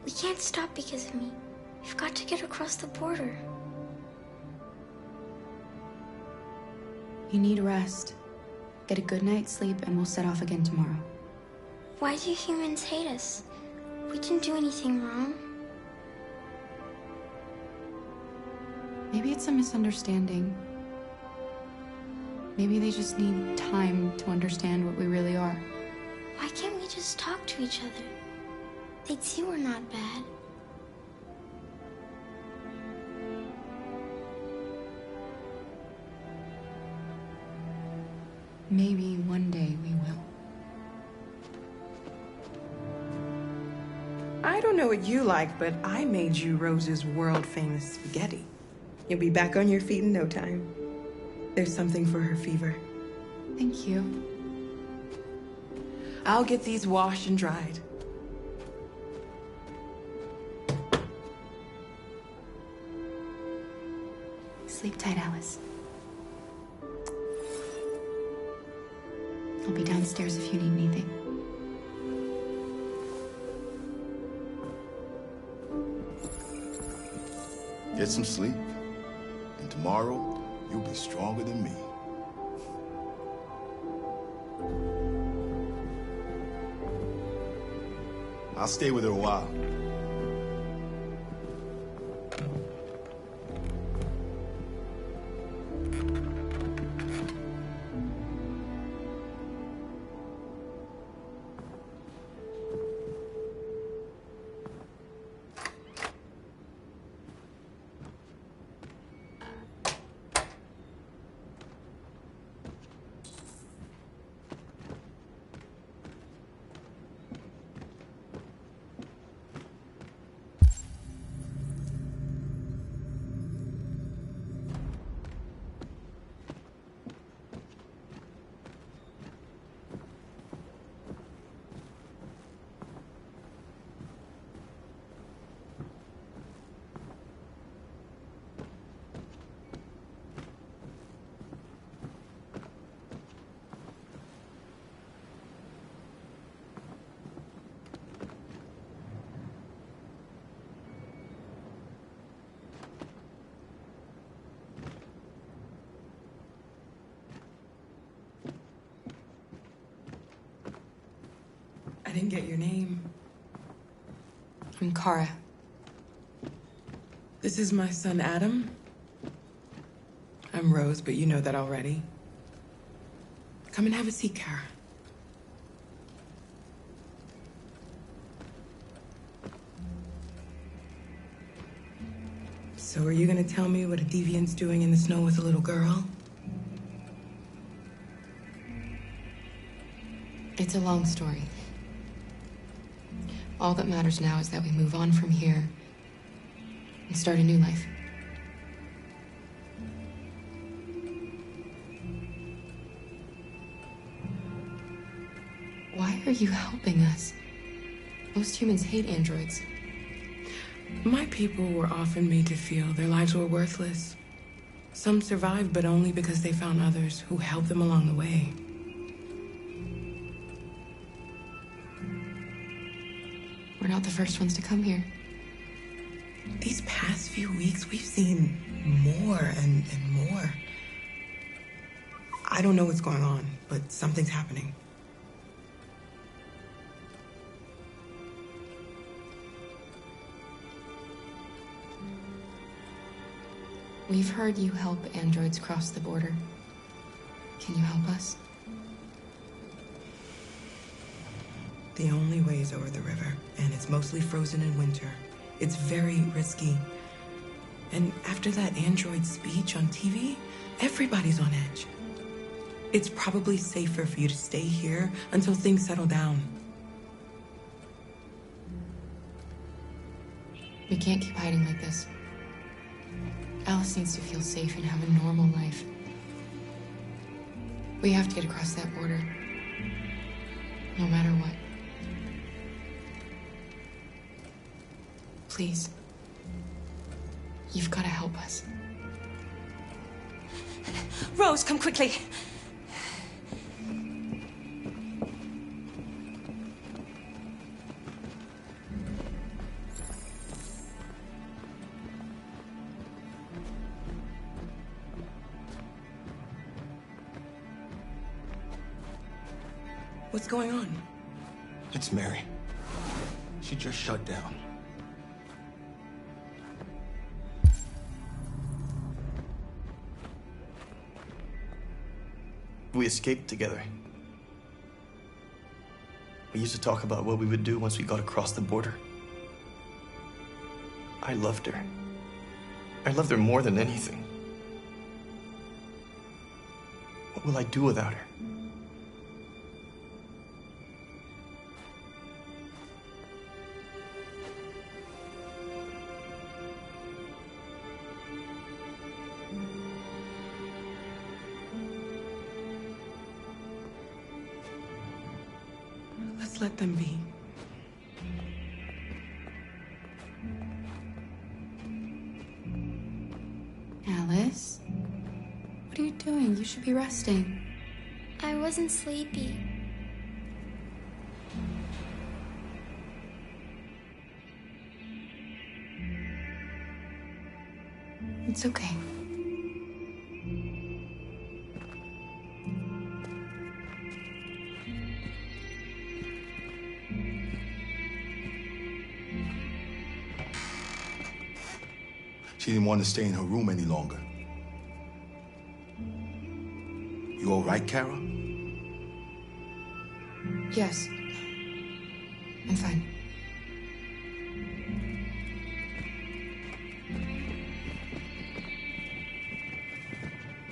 S9: We can't stop because of me. We've got to get across the border.
S3: You need rest. Get a good night's sleep and we'll set off again tomorrow.
S9: Why do humans hate us? We didn't do anything wrong.
S3: Maybe it's a misunderstanding. Maybe they just need time to understand what we really are.
S9: Why can't we just talk to each other? They'd see we're not bad.
S3: Maybe one day we will.
S2: I don't know what you like, but I made you Rose's world-famous spaghetti. You'll be back on your feet in no time. There's something for her fever.
S3: Thank you.
S2: I'll get these washed and dried.
S3: Sleep tight, Alice. I'll be downstairs if you need anything.
S4: Get some sleep, and tomorrow you'll be stronger than me.
S6: I'll stay with her a while.
S2: I didn't get your name.
S15: I'm Kara.
S2: This is my son, Adam. I'm Rose, but you know that already. Come and have a seat, Kara. So are you gonna tell me what a deviant's doing in the snow with a little girl?
S15: It's a long story. All that matters now is that we move on from here and start a new life. Why are you helping us? Most humans hate androids.
S2: My people were often made to feel their lives were worthless. Some survived, but only because they found others who helped them along the way.
S15: We're not the first ones to come here.
S2: These past few weeks, we've seen more and more. I don't know what's going on, but something's happening.
S15: We've heard you help androids cross the border. Can you help us?
S2: The only way is over the river, and it's mostly frozen in winter. It's very risky. And after that android speech on TV, everybody's on edge. It's probably safer for you to stay here until things settle down.
S15: We can't keep hiding like this. Alice needs to feel safe and have a normal life. We have to get across that border. No matter what. Please. You've got to help us.
S18: Rose, come quickly.
S2: What's going on?
S19: It's Mary. She just shut down.
S7: We escaped together. We used to talk about what we would do once we got across the border. I loved her. I loved her more than anything. What will I do without her?
S2: Let's let them be.
S15: Alice? What are you doing? You should be resting.
S9: I wasn't sleepy.
S15: It's okay.
S4: She didn't want to stay in her room any longer. You all right, Kara?
S15: Yes. I'm fine.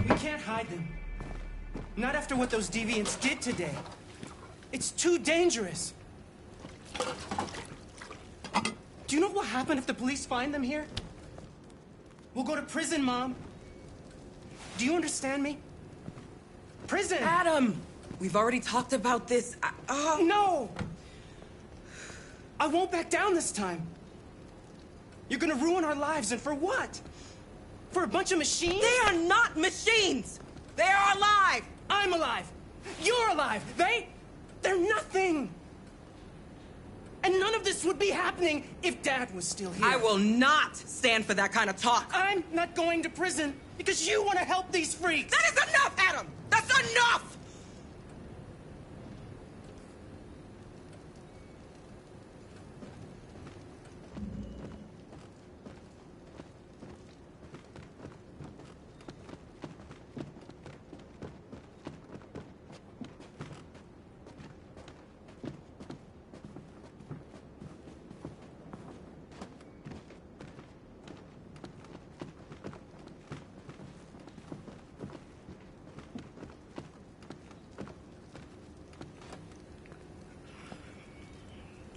S1: We can't hide them. Not after what those deviants did today. It's too dangerous. Do you know what will happen if the police find them here? We'll go to prison, Mom. Do you understand me? Prison!
S2: Adam! We've already talked about this.
S1: No! I won't back down this time. You're gonna ruin our lives, and for what? For a bunch of machines?
S2: They are not machines! They are alive!
S1: I'm alive! You're alive! They're nothing! And none of this would be happening if Dad was still here.
S2: I will not stand for that kind of talk.
S1: I'm not going to prison because you want to help these freaks.
S2: That is enough, Adam! That's enough!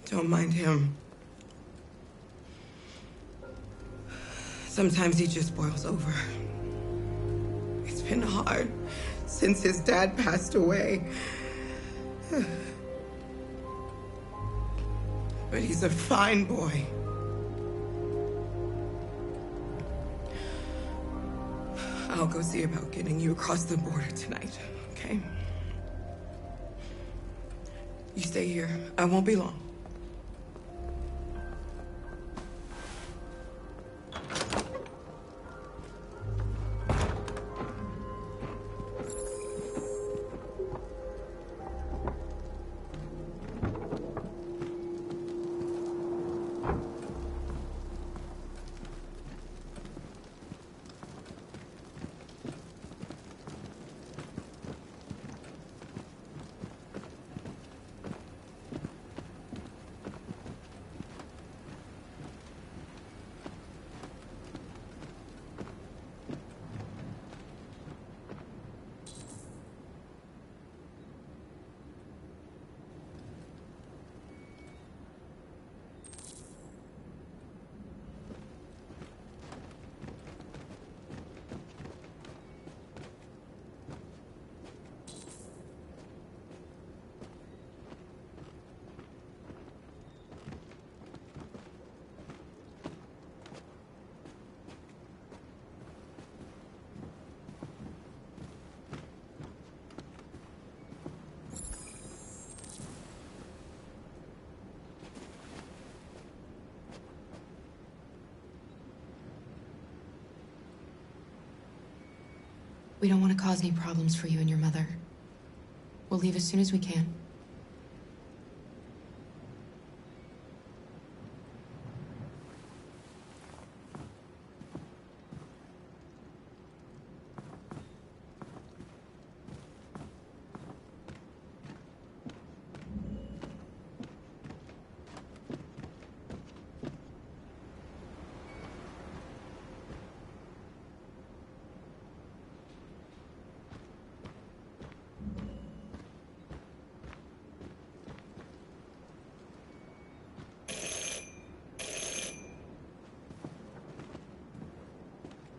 S2: Don't mind him. Sometimes he just boils over. It's been hard since his dad passed away. But he's a fine boy. I'll go see about getting you across the border tonight, okay? You stay here. I won't be long.
S15: We don't want to cause any problems for you and your mother. We'll leave as soon as we can.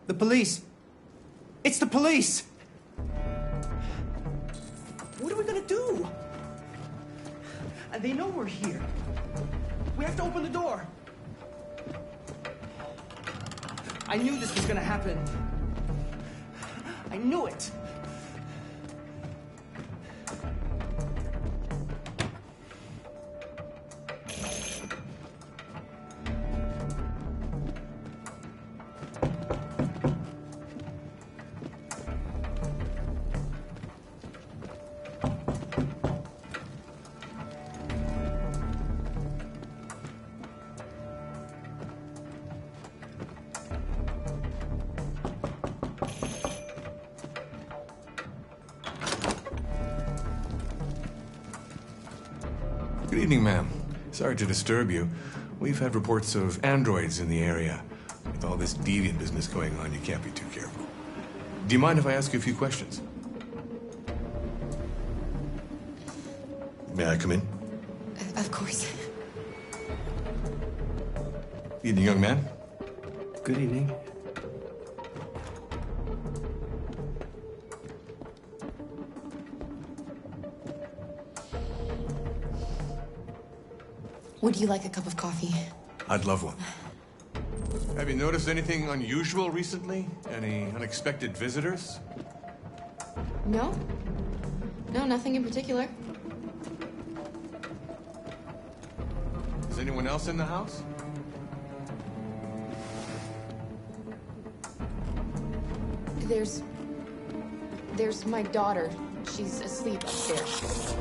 S1: The police! It's the police! What are we gonna do? And they know we're here. We have to open the door. I knew this was gonna happen. I knew it.
S8: Good evening, ma'am. Sorry to disturb you. We've had reports of androids in the area. With all this deviant business going on, you can't be too careful. Do you mind if I ask you a few questions? May I come in?
S2: Of course.
S8: Evening, young man.
S1: Good evening.
S2: Would you like a cup of coffee?
S8: I'd love one. Have you noticed anything unusual recently? Any unexpected visitors?
S2: No. No, nothing in particular.
S8: Is anyone else in the house?
S2: There's my daughter. She's asleep upstairs.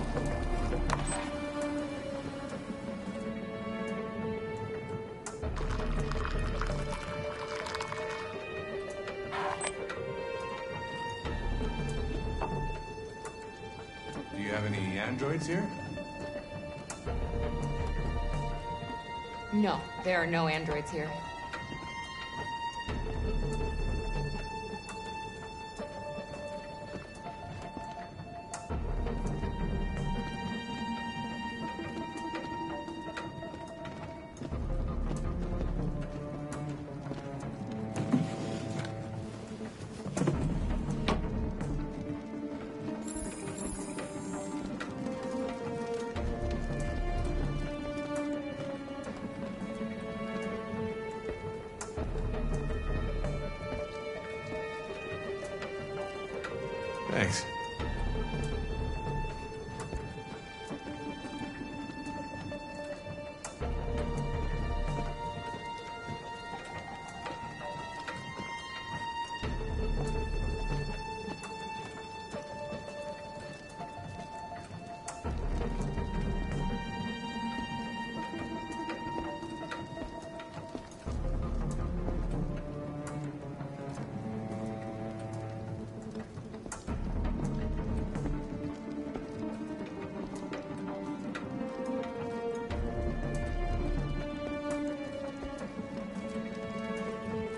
S8: Do you have any androids here?
S2: No, there are no androids here.
S8: Thanks.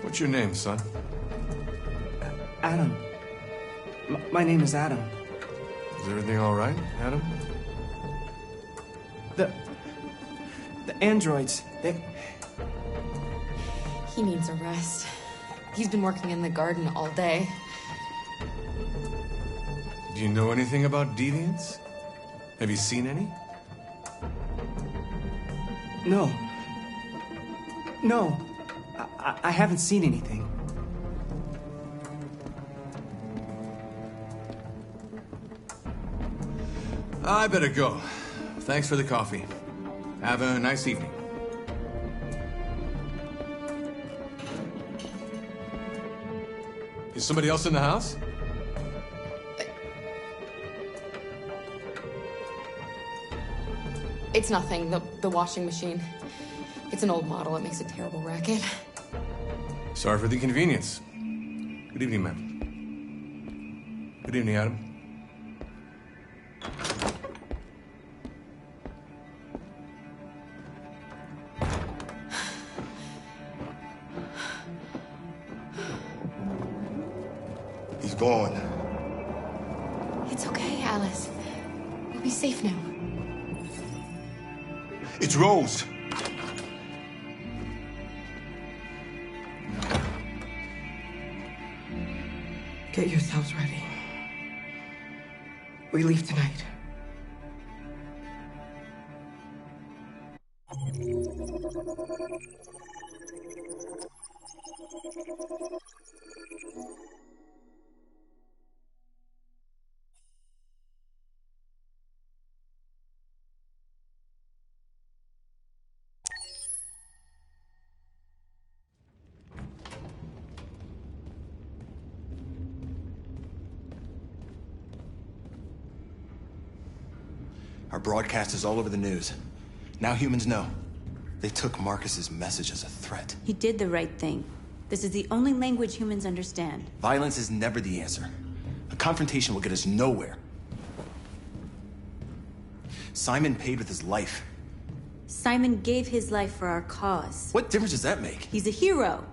S8: What's your name, son?
S1: Adam. My name is Adam.
S8: Is everything all right, Adam?
S1: The androids, they...
S2: He needs a rest. He's been working in the garden all day.
S8: Do you know anything about deviants? Have you seen any?
S1: No. No. I haven't seen anything.
S8: I better go. Thanks for the coffee. Have a nice evening. Is somebody else in the house?
S2: It's nothing. The washing machine. It's an old model. It makes a terrible racket.
S8: Sorry for the inconvenience. Good evening, ma'am. Good evening, Adam.
S4: He's gone.
S2: It's okay, Alice. We'll be safe now.
S4: It's Rose.
S2: Get yourselves ready. We leave tonight.
S13: Our broadcast is all over the news. Now humans know. They took Marcus's message as a threat.
S20: He did the right thing. This is the only language humans understand.
S13: Violence is never the answer. A confrontation will get us nowhere. Simon paid with his life.
S20: Simon gave his life for our cause.
S13: What difference does that make?
S20: He's a hero.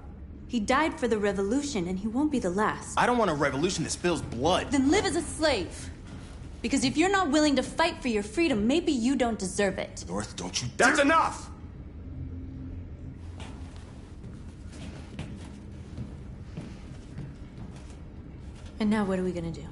S20: He died for the revolution, and he won't be the last.
S13: I don't want a revolution that spills blood.
S20: Then live as a slave. Because if you're not willing to fight for your freedom, maybe you don't deserve it.
S13: North, don't you
S14: That's enough!
S20: And now what are we gonna do?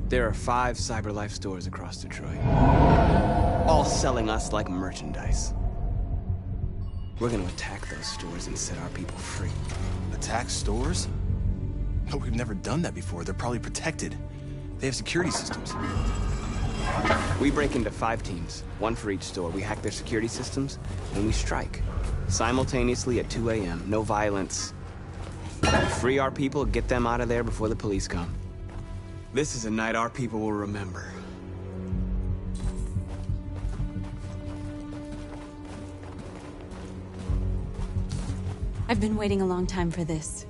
S16: There are 5 CyberLife stores across Detroit, all selling us like merchandise. We're gonna attack those stores and set our people free.
S13: Attack stores? No, we've never done that before. They're probably protected. They have security systems.
S16: We break into 5 teams, 1 for each store. We hack their security systems, and we strike. Simultaneously at 2 a.m., no violence. Free our people, get them out of there before the police come. This is a night our people will remember.
S20: I've been waiting a long time for this.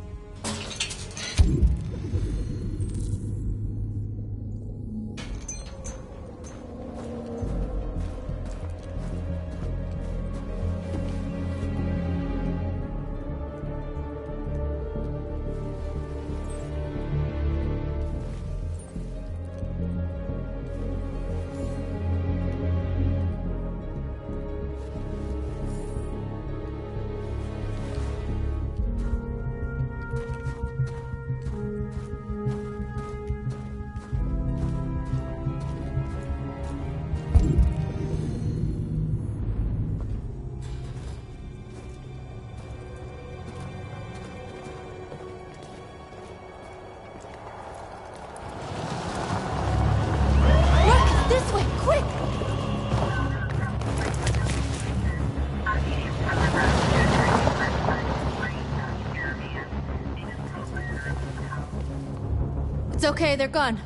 S20: It's okay, they're gone.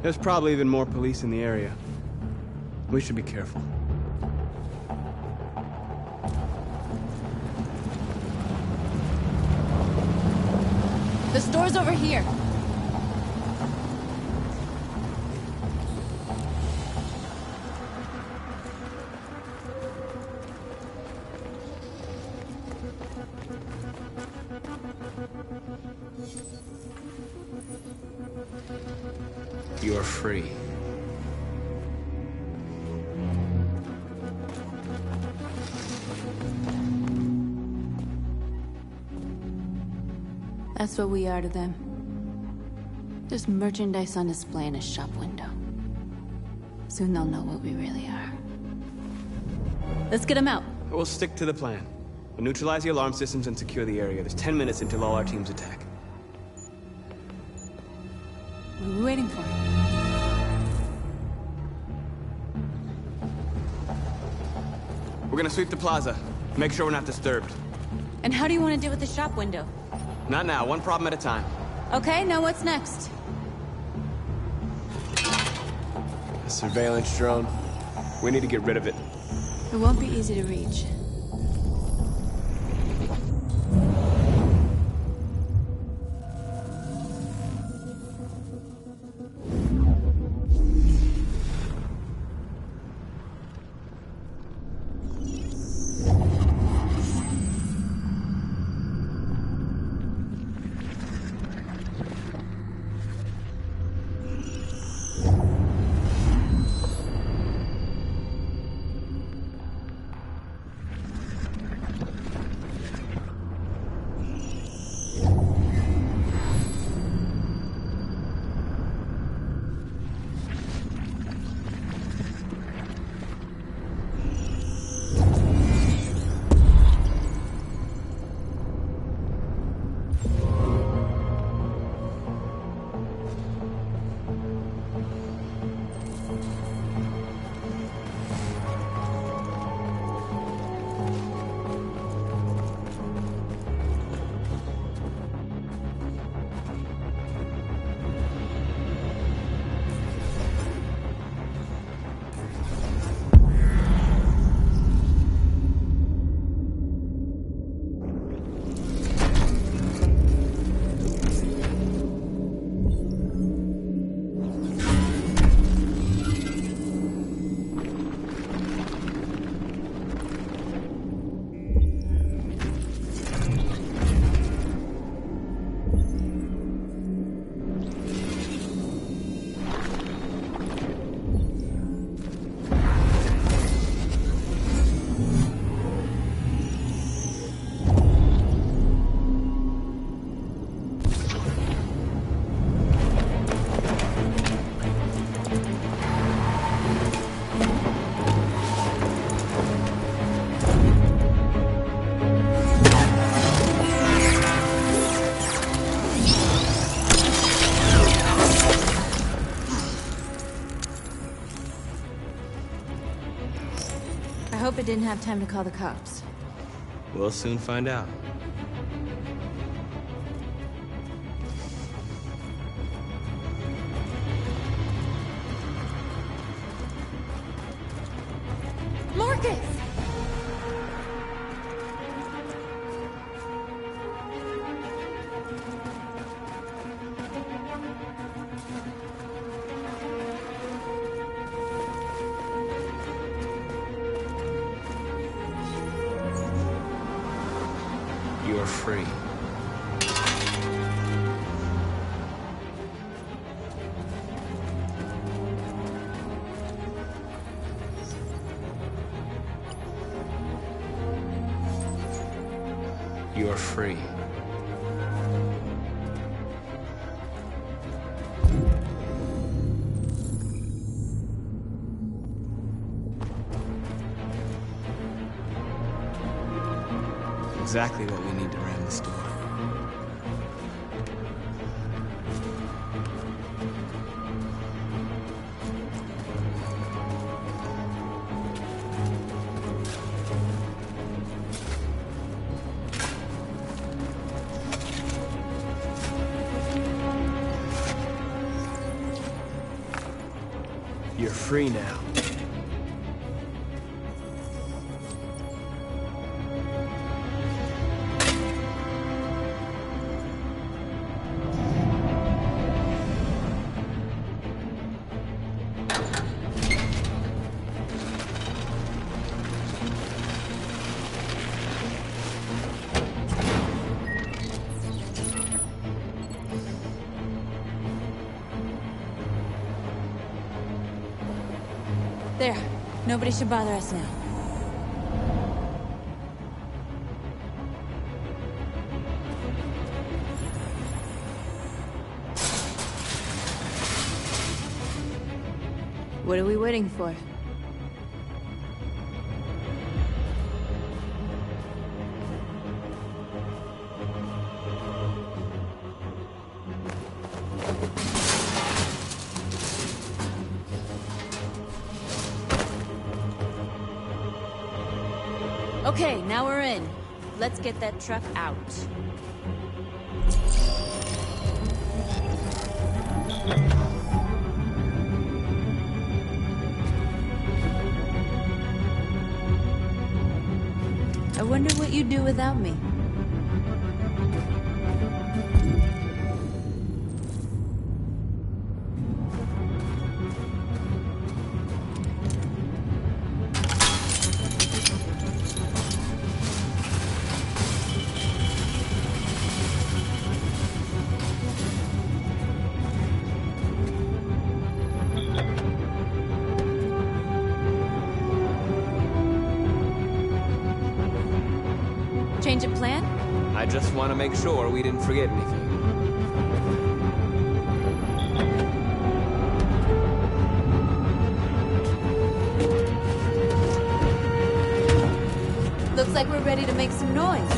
S16: There's probably even more police in the area. We should be careful.
S20: The store's over here.
S16: You're free.
S20: That's what we are to them. Just merchandise on display in a shop window. Soon they'll know what we really are. Let's get them out.
S16: We'll stick to the plan. We'll neutralize the alarm systems and secure the area. There's 10 minutes until all our teams attack.
S20: What are we waiting for?
S16: We're gonna sweep the plaza. Make sure we're not disturbed.
S20: And how do you want to deal with the shop window?
S16: Not now, one problem at a time.
S20: Okay, now what's next?
S16: A surveillance drone. We need to get rid of it.
S20: It won't be easy to reach. Papa didn't have time to call the cops.
S16: We'll soon find out.
S20: Marcus!
S16: You're free. You're free. Exactly what we need to ram this door. You're free now.
S20: There. Nobody should bother us now. What are we waiting for? Okay, now we're in. Let's get that truck out. I wonder what you'd do without me. Change of plan?
S16: I just want to make sure we didn't forget anything.
S20: Looks like we're ready to make some noise.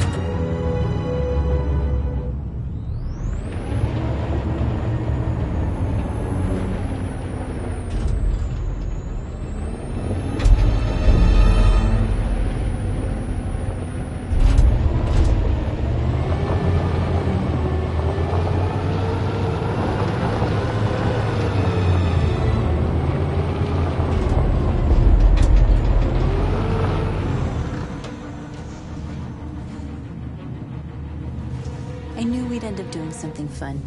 S20: I knew we'd end up doing something fun.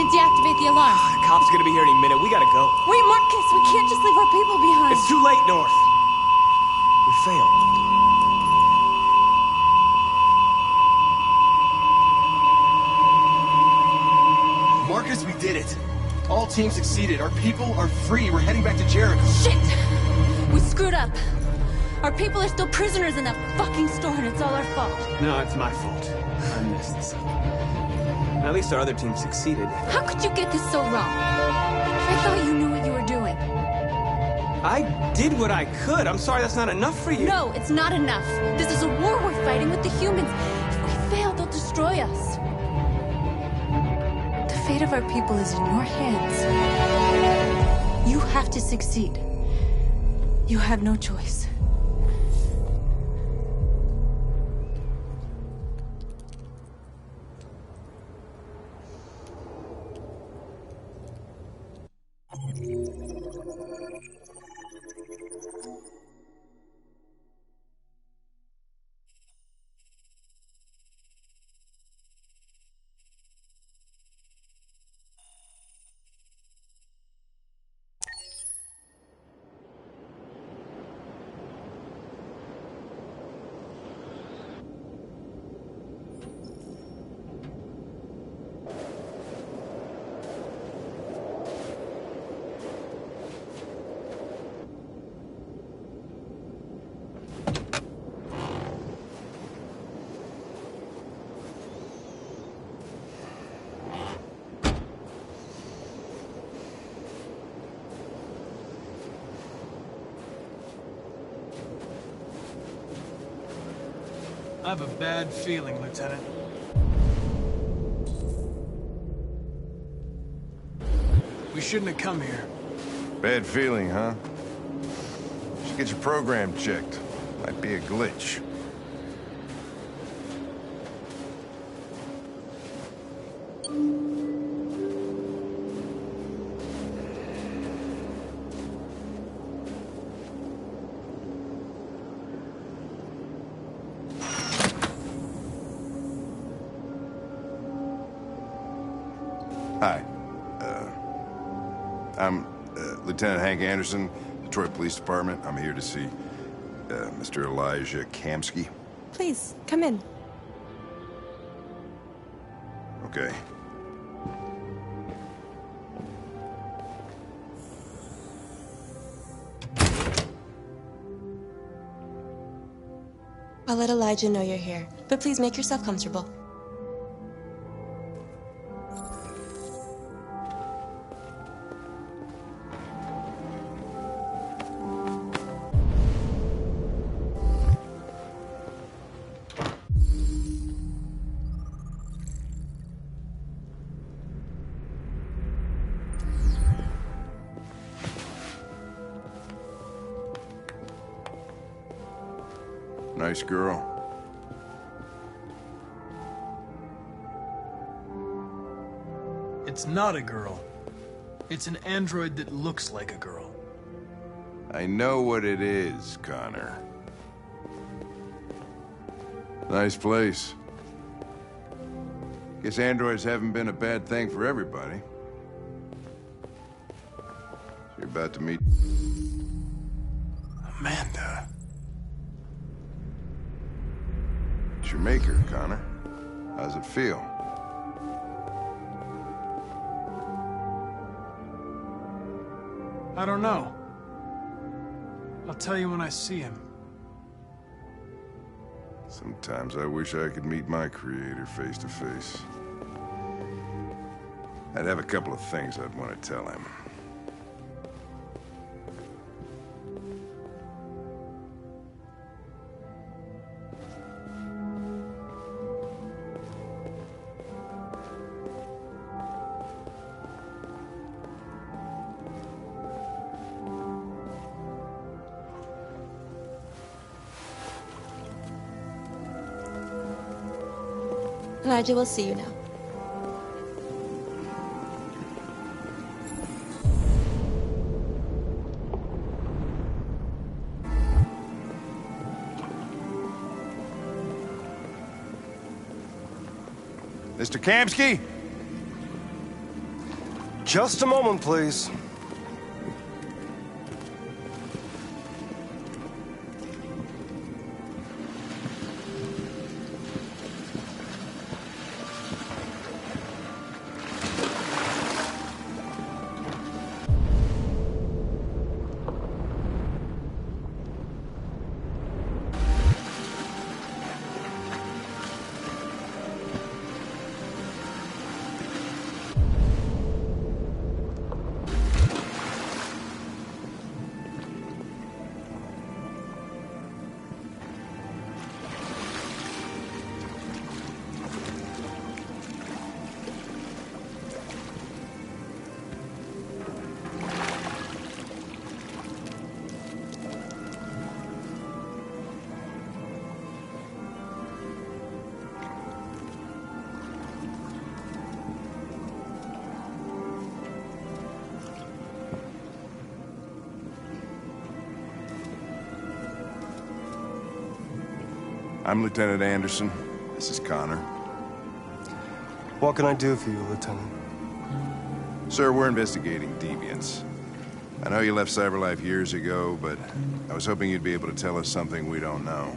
S20: Deactivate the alarm.
S16: The cop's gonna be here any minute. We gotta go.
S20: Wait, Marcus, we can't just leave our people behind.
S16: It's too late, North. We failed.
S13: Marcus, we did it. All teams succeeded. Our people are free. We're heading back to Jericho.
S20: Shit! We screwed up. Our people are still prisoners in that fucking store, and it's all our fault.
S16: No, it's my fault. I messed this up. At least our other team succeeded.
S20: How could you get this so wrong? I thought you knew what you were doing.
S16: I did what I could. I'm sorry that's not enough for you.
S20: No, it's not enough. This is a war we're fighting with the humans. If we fail, they'll destroy us. The fate of our people is in your hands. You have to succeed. You have no choice.
S12: I have a bad feeling, Lieutenant. We shouldn't have come here.
S11: Bad feeling, huh? Should get your program checked. Might be a glitch. Hi. I'm Lieutenant Hank Anderson, Detroit Police Department. I'm here to see Mr. Elijah Kamsky.
S10: Please, come in.
S11: Okay.
S10: I'll let Elijah know you're here, but please make yourself comfortable.
S11: Nice girl.
S12: It's not a girl. It's an android that looks like a girl.
S11: I know what it is, Connor. Nice place. Guess androids haven't been a bad thing for everybody. So you're about to meet...
S12: Amanda.
S11: It's your maker, Connor. How's it feel?
S12: I don't know. I'll tell you when I see him.
S11: Sometimes I wish I could meet my creator face to face. I'd have a couple of things I'd want to tell him.
S10: Elijah will see you now.
S11: Mr. Kamsky?
S17: Just a moment, please.
S11: I'm Lieutenant Anderson. This is Connor.
S17: What can I do for you, Lieutenant?
S11: Sir, we're investigating deviants. I know you left Cyberlife years ago, but I was hoping you'd be able to tell us something we don't know.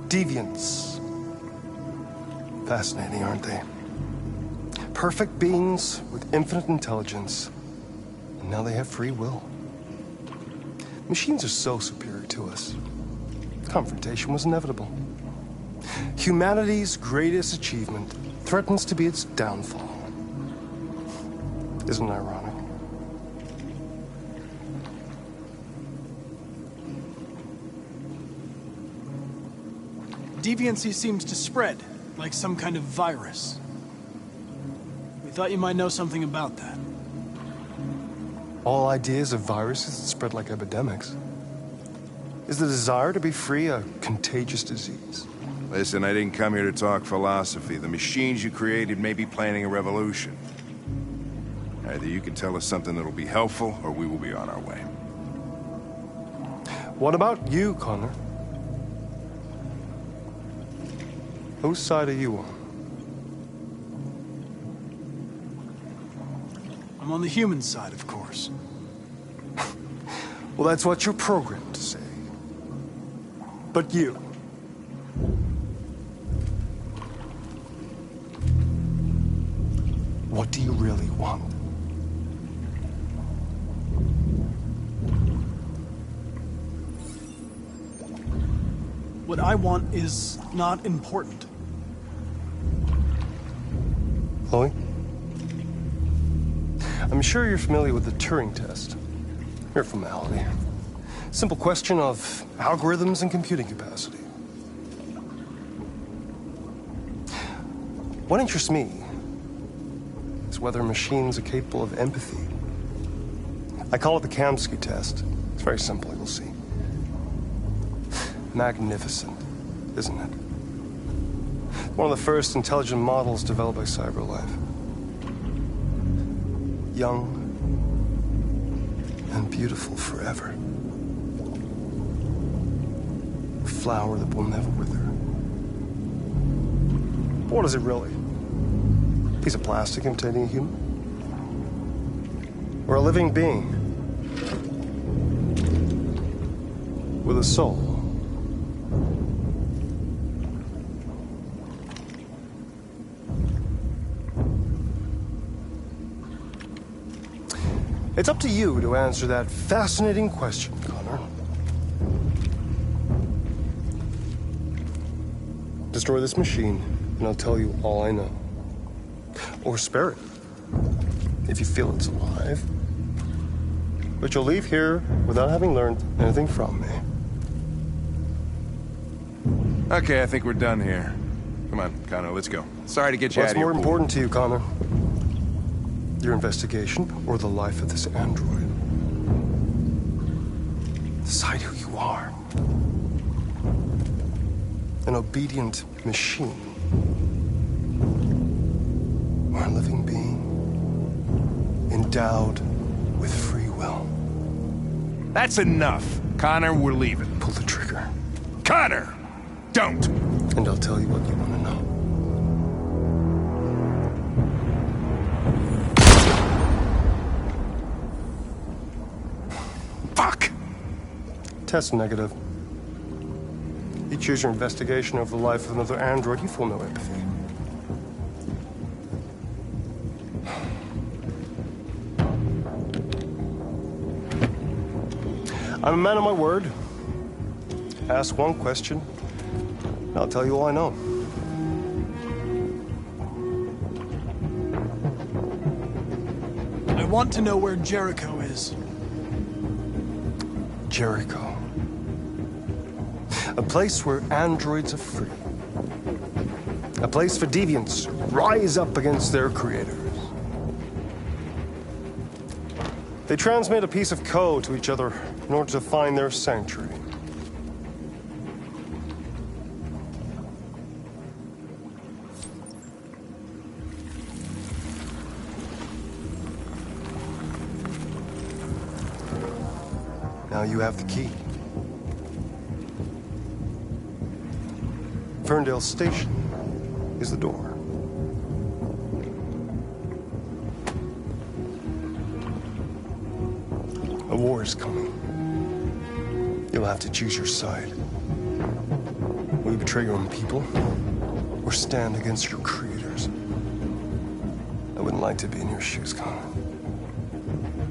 S17: Deviants. Fascinating, aren't they? Perfect beings with infinite intelligence. And now they have free will. Machines are so superior to us. Confrontation was inevitable. Humanity's greatest achievement threatens to be its downfall. Isn't it ironic?
S12: Deviancy seems to spread, like some kind of virus. We thought you might know something about that.
S17: All ideas of viruses that spread like epidemics. Is the desire to be free a contagious disease?
S11: Listen, I didn't come here to talk philosophy. The machines you created may be planning a revolution. Either you can tell us something that'll be helpful, or we will be on our way.
S17: What about you, Connor? Whose side are you on?
S12: I'm on the human side, of course.
S17: Well, that's what you're programmed to say. But you... what do you really want?
S12: What I want is not important.
S17: Chloe? I'm sure you're familiar with the Turing test. Mere formality. Simple question of algorithms and computing capacity. What interests me is whether machines are capable of empathy. I call it the Kamsky test. It's very simple, you'll see. Magnificent, isn't it? One of the first intelligent models developed by Cyberlife. Young and beautiful forever. A flower that will never wither. But what is it really? A piece of plastic imitating a human? Or a living being? With a soul? It's up to you to answer that fascinating question, Connor. Destroy this machine, and I'll tell you all I know. Or spare it, if you feel it's alive. But you'll leave here without having learned anything from me.
S11: Okay, I think we're done here. Come on, Connor, let's go. Sorry to get you out of here.
S17: What's more important to you, Connor? Your investigation or the life of this android? Decide who you are. An obedient machine. Or a living being endowed with free will.
S11: That's enough. Connor, we're leaving.
S17: Pull the trigger.
S11: Connor! Don't!
S17: And I'll tell you what you want to know.
S11: Fuck!
S17: Test negative. You choose your investigation over the life of another android, you feel no empathy. I'm a man of my word. Ask one question, and I'll tell you all I know.
S12: I want to know where Jericho is.
S17: Jericho. A place where androids are free. A place for deviants rise up against their creators. They transmit a piece of code to each other in order to find their sanctuary. Now you have the key. Ferndale Station is the door. A war is coming. You'll have to choose your side. Will you betray your own people, or stand against your creators? I wouldn't like to be in your shoes, Connor.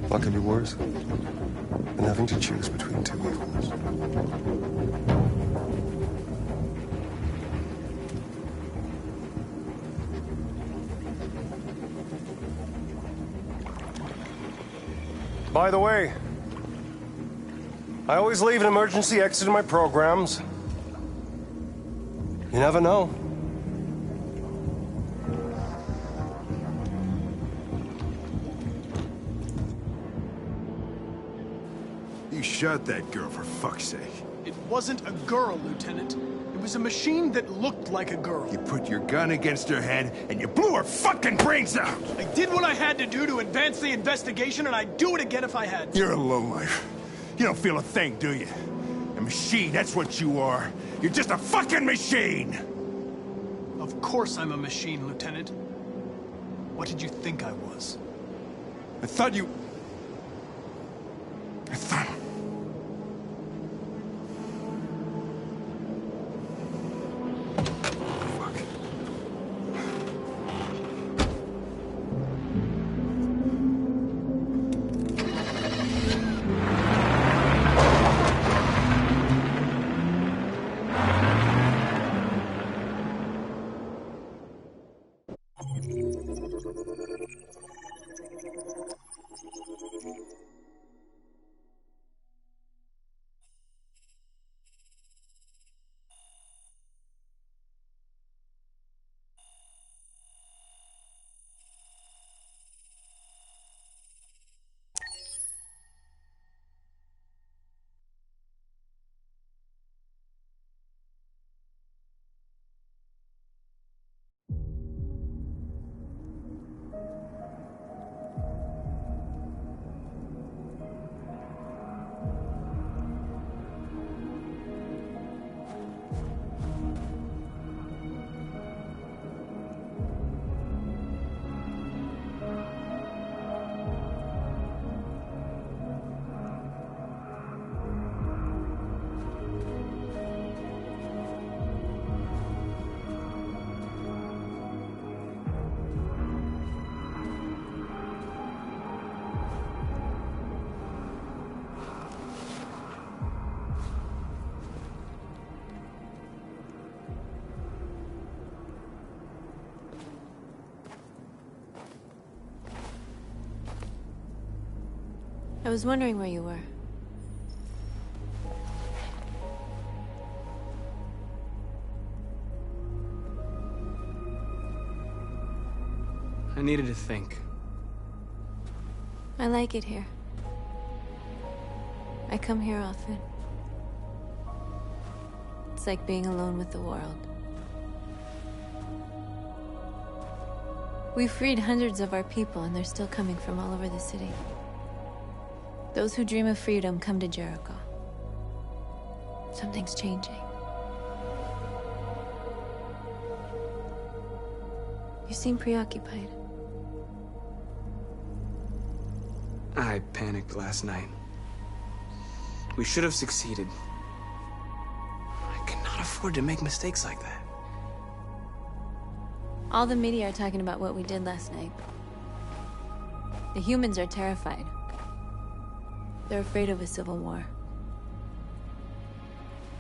S17: What could be worse than having to choose between two evils? By the way, I always leave an emergency exit in my programs. You never know.
S11: You shot that girl, for fuck's sake.
S12: It wasn't a girl, Lieutenant. It was a machine that looked like a girl.
S11: You put your gun against her head, and you blew her fucking brains out!
S12: I did what I had to do to advance the investigation, and I'd do it again if I had to.
S11: You're a lowlife. You don't feel a thing, do you? A machine, that's what you are. You're just a fucking machine!
S12: Of course I'm a machine, Lieutenant. What did you think I was?
S11: I thought you...
S10: I was wondering where you were.
S16: I needed to think.
S10: I like it here. I come here often. It's like being alone with the world. We freed hundreds of our people, and they're still coming from all over the city. Those who dream of freedom come to Jericho. Something's changing. You seem preoccupied.
S16: I panicked last night. We should have succeeded. I cannot afford to make mistakes like that.
S10: All the media are talking about what we did last night. The humans are terrified. They're afraid of a civil war.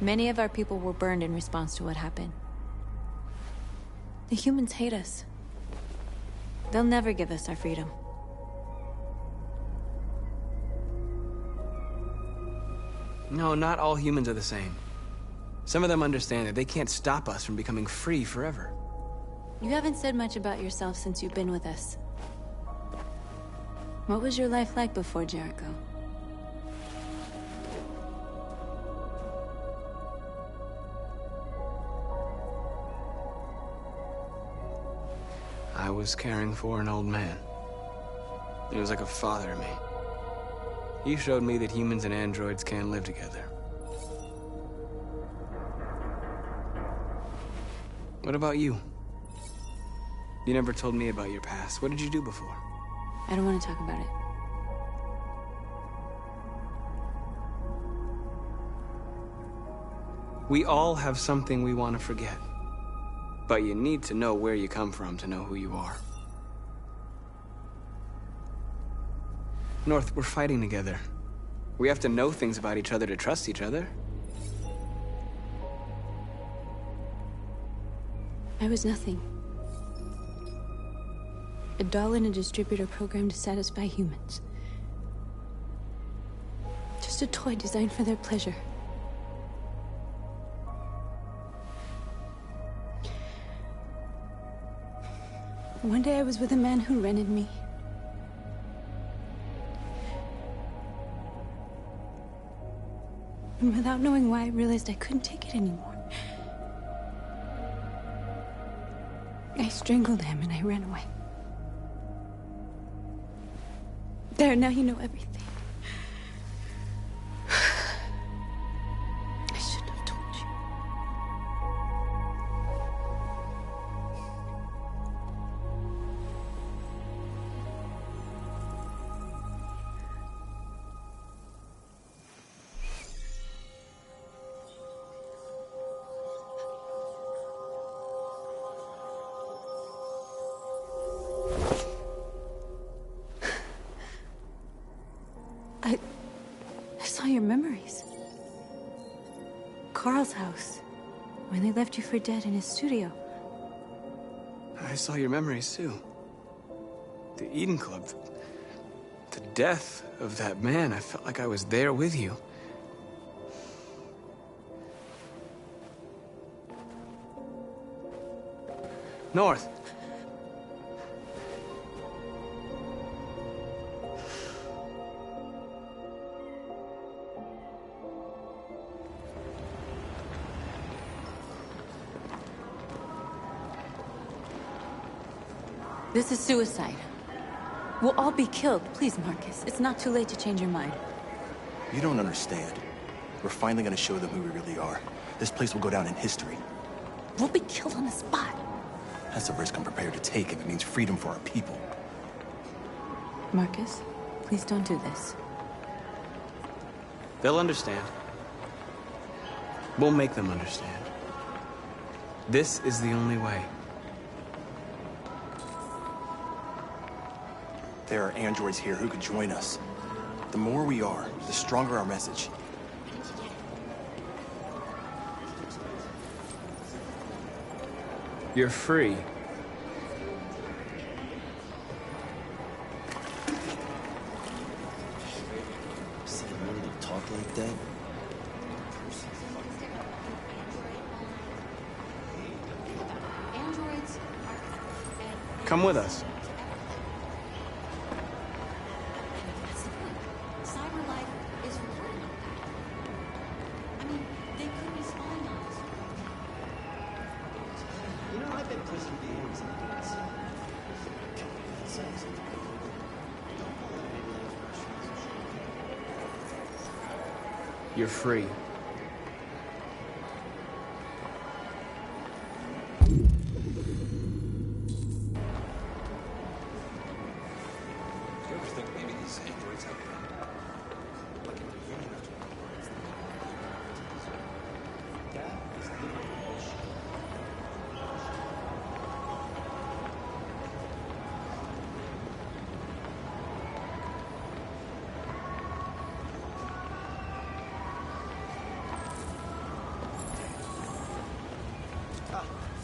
S10: Many of our people were burned in response to what happened. The humans hate us. They'll never give us our freedom.
S16: No, not all humans are the same. Some of them understand that they can't stop us from becoming free forever.
S10: You haven't said much about yourself since you've been with us. What was your life like before Jericho?
S16: I was caring for an old man. He was like a father to me. You showed me that humans and androids can live together. What about you? You never told me about your past. What did you do before?
S20: I don't want to talk about it.
S16: We all have something we want to forget. But you need to know where you come from to know who you are. North, we're fighting together. We have to know things about each other to trust each other.
S20: I was nothing. A doll in a distributor program to satisfy humans. Just a toy designed for their pleasure. One day I was with a man who rented me. And without knowing why, I realized I couldn't take it anymore. I strangled him and I ran away. There, now you know everything. I shouldn't have told you. I saw your memories. Carl's house, when they left you for dead in his studio.
S16: I saw your memories too. The Eden Club. The death of that man. I felt like I was there with you. North.
S20: This is suicide. We'll all be killed. Please, Marcus. It's not too late to change your mind.
S13: You don't understand. We're finally gonna show them who we really are. This place will go down in history.
S20: We'll be killed on the spot.
S13: That's a risk I'm prepared to take if it means freedom for our people.
S20: Marcus, please don't do this.
S16: They'll understand. We'll make them understand. This is the only way.
S13: There are androids here who could join us. The more we are, the stronger our message.
S16: You're free.
S19: Someone to talk like that?
S16: Come with us. You're free.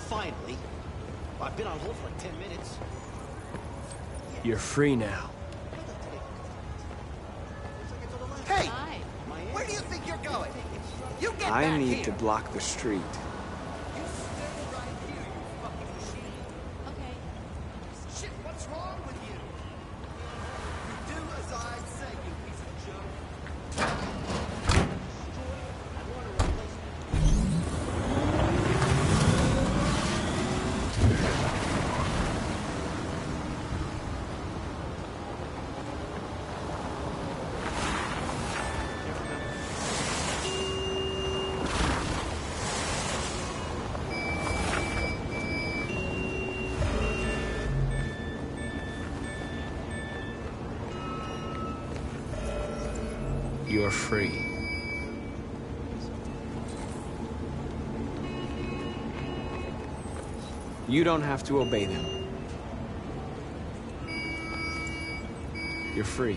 S19: Finally. I've been on hold for like 10 minutes.
S16: You're free now.
S19: Hey! Where do you think you're going? You get back
S16: I need
S19: here.
S16: to block the street.
S19: Shit, what's wrong with you? You do as I say, you piece of junk.
S16: You're free. You don't have to obey them. You're free.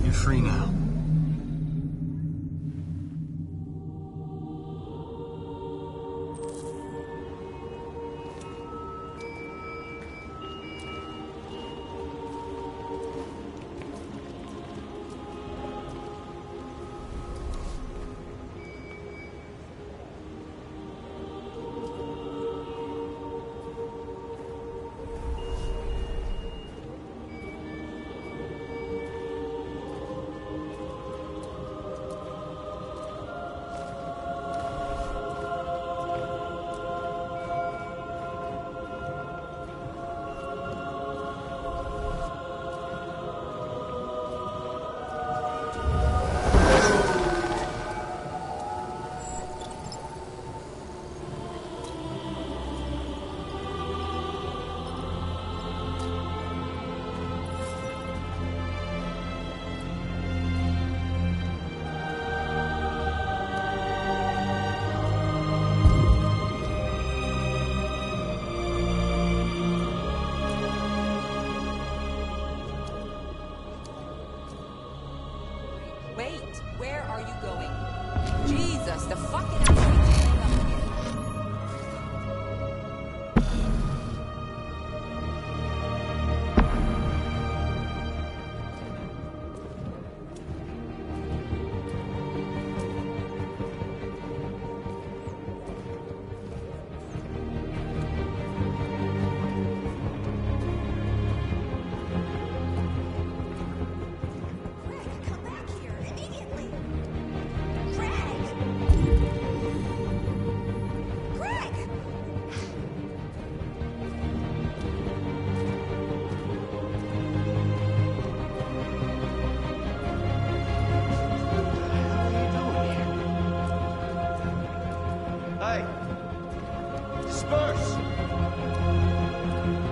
S12: You're free now.
S5: Wait, where are you going? Jesus, the fucking
S19: Hey! Disperse!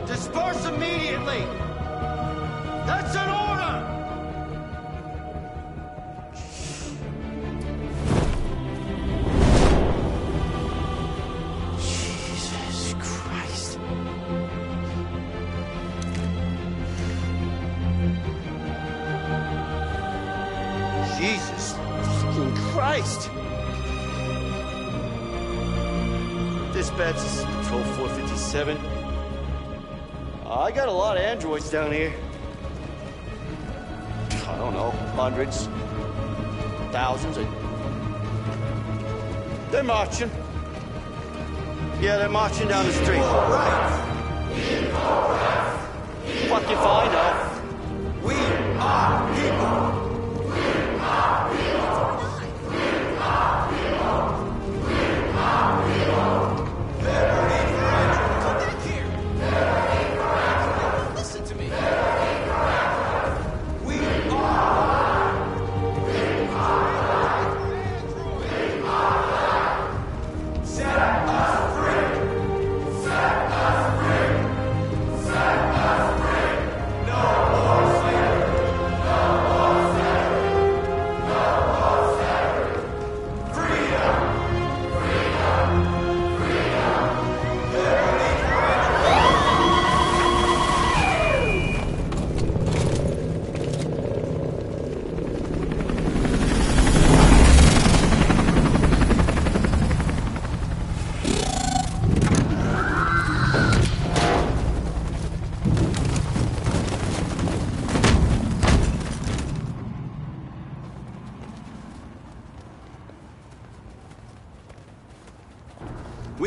S19: Disperse immediately! That's an order! Jesus Christ. Jesus fucking Christ! Dispatch, this is Patrol 457. I got a lot of androids down here. I don't know, hundreds, thousands. They're marching. Yeah, they're marching down the street. Fucking find out. We are people.
S5: Listen to me.
S19: Set us free! Set us free!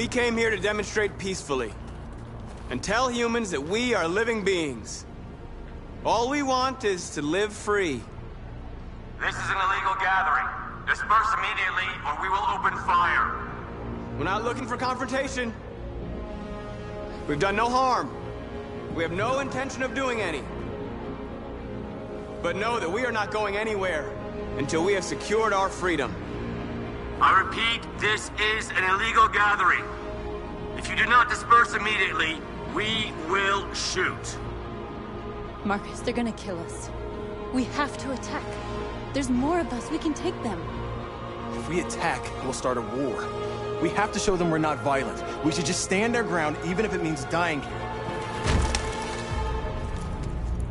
S16: We came here to demonstrate peacefully and tell humans that we are living beings. All we want is to live free.
S19: This is an illegal gathering. Disperse immediately or we will open fire.
S16: We're not looking for confrontation. We've done no harm. We have no intention of doing any. But know that we are not going anywhere until we have secured our freedom.
S19: I repeat, this is an illegal gathering. If you do not disperse immediately, we will shoot.
S20: Marcus, they're gonna kill us. We have to attack. There's more of us. We can take them.
S13: If we attack, we'll start a war. We have to show them we're not violent. We should just stand our ground, even if it means dying here.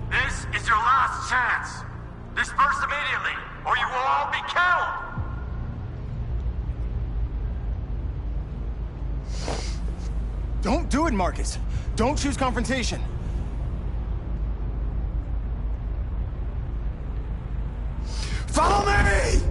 S19: This is your last chance. Disperse immediately, or you will all be killed.
S13: Don't do it, Marcus. Don't choose confrontation. Follow me!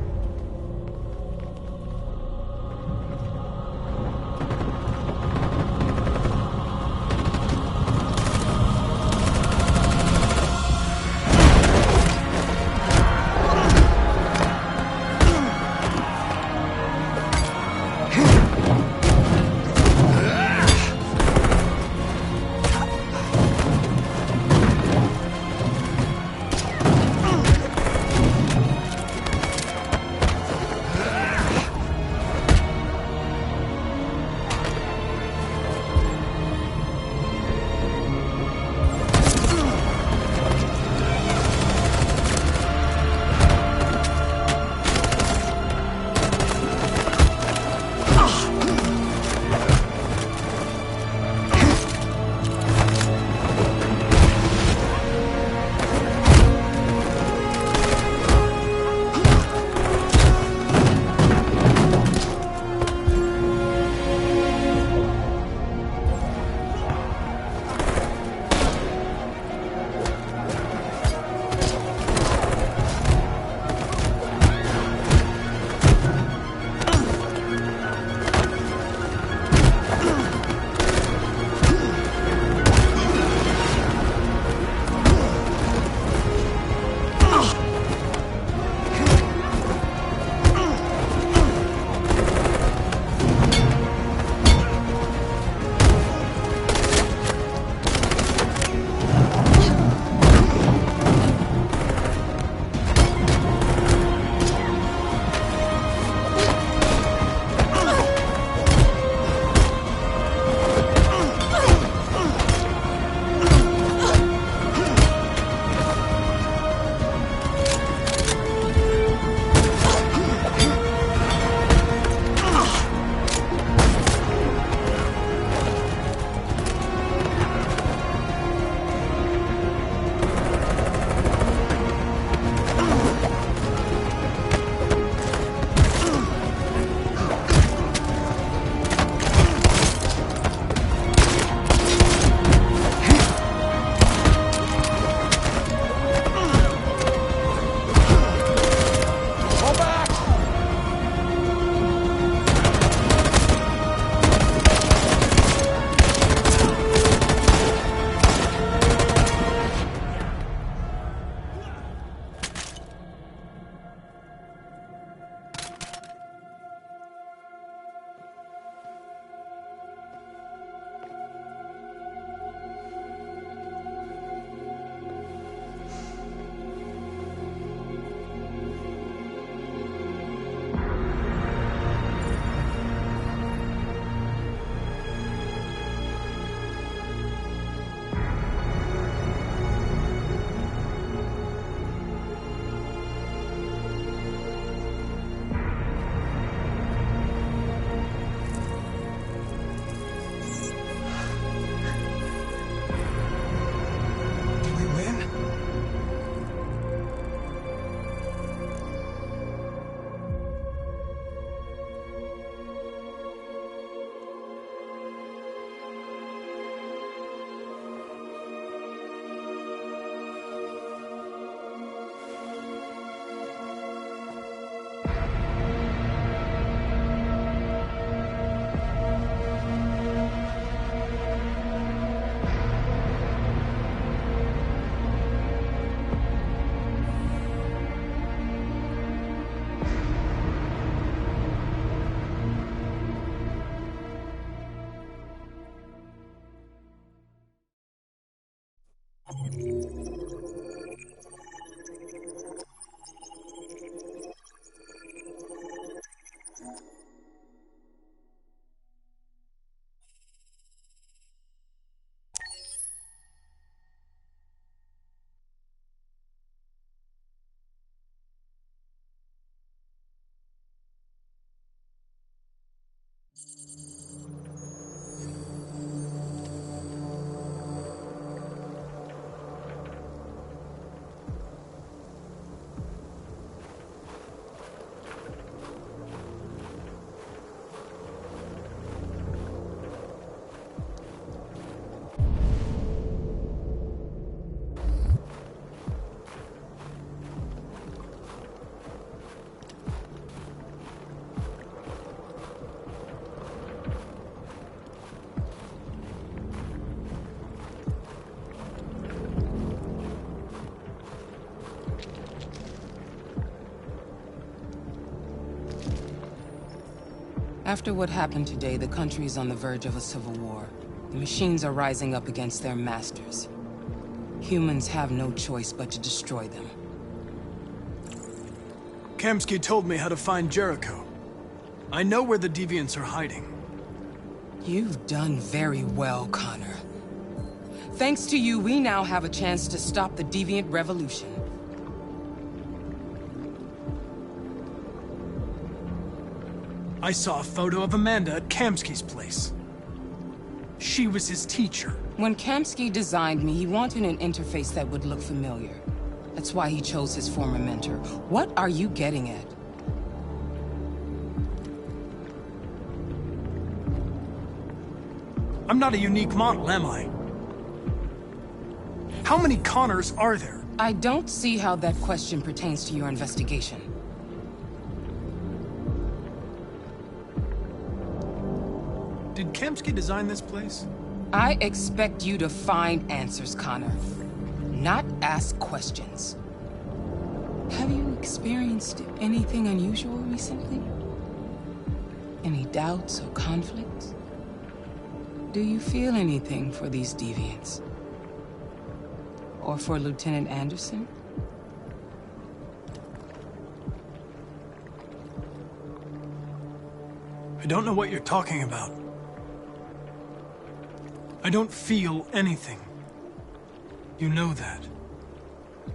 S2: After what happened today, the country is on the verge of a civil war. The machines are rising up against their masters. Humans have no choice but to destroy them.
S12: Kamsky told me how to find Jericho. I know where the Deviants are hiding.
S2: You've done very well, Connor. Thanks to you, we now have a chance to stop the Deviant Revolution.
S12: I saw a photo of Amanda at Kamsky's place. She was his teacher.
S2: When Kamsky designed me, he wanted an interface that would look familiar. That's why he chose his former mentor. What are you getting at?
S12: I'm not a unique model, am I? How many Connors are there?
S2: I don't see how that question pertains to your investigation.
S12: Did Kamsky design this place?
S2: I expect you to find answers, Connor. Not ask questions. Have you experienced anything unusual recently? Any doubts or conflicts? Do you feel anything for these deviants? Or for Lieutenant Anderson?
S12: I don't know what you're talking about. I don't feel anything. You know that.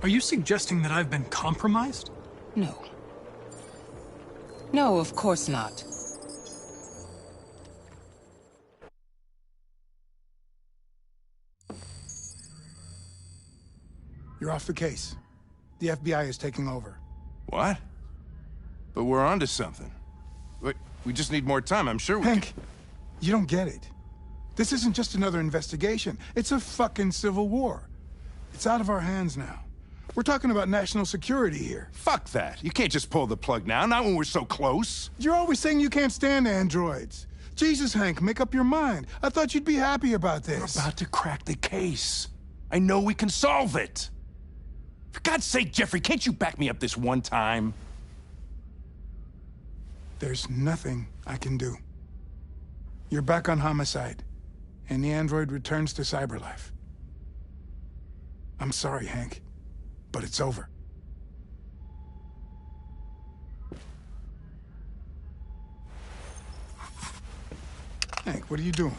S12: Are you suggesting that I've been compromised?
S2: No. No, of course not.
S21: You're off the case. The FBI is taking over.
S11: What? But we're onto something. Wait, we just need more time. I'm sure we
S21: Hank, you don't get it. This isn't just another investigation. It's a fucking civil war. It's out of our hands now. We're talking about national security here.
S11: Fuck that. You can't just pull the plug now, not when we're so close.
S21: You're always saying you can't stand androids. Jesus, Hank, make up your mind. I thought you'd be happy about this.
S11: We're about to crack the case. I know we can solve it. For God's sake, Jeffrey, can't you back me up this one time?
S21: There's nothing I can do. You're back on homicide, and the android returns to cyberlife. I'm sorry, Hank, but it's over. Hank, what are you doing?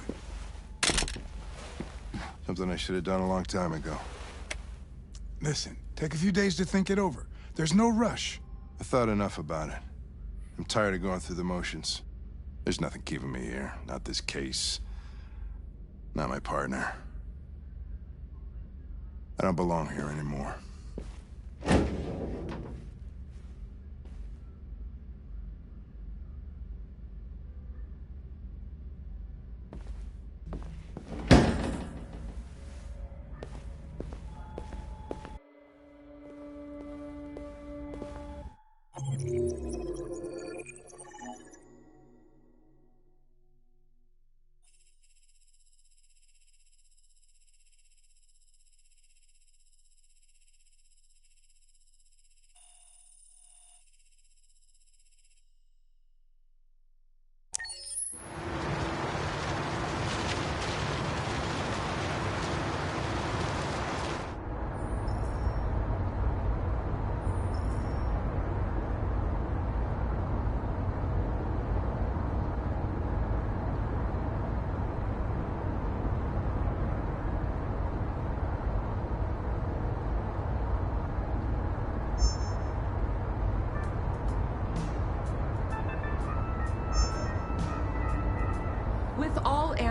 S11: Something I should have done a long time ago.
S21: Listen, take a few days to think it over. There's no rush.
S11: I thought enough about it. I'm tired of going through the motions. There's nothing keeping me here. Not this case. Not my partner. I don't belong here anymore.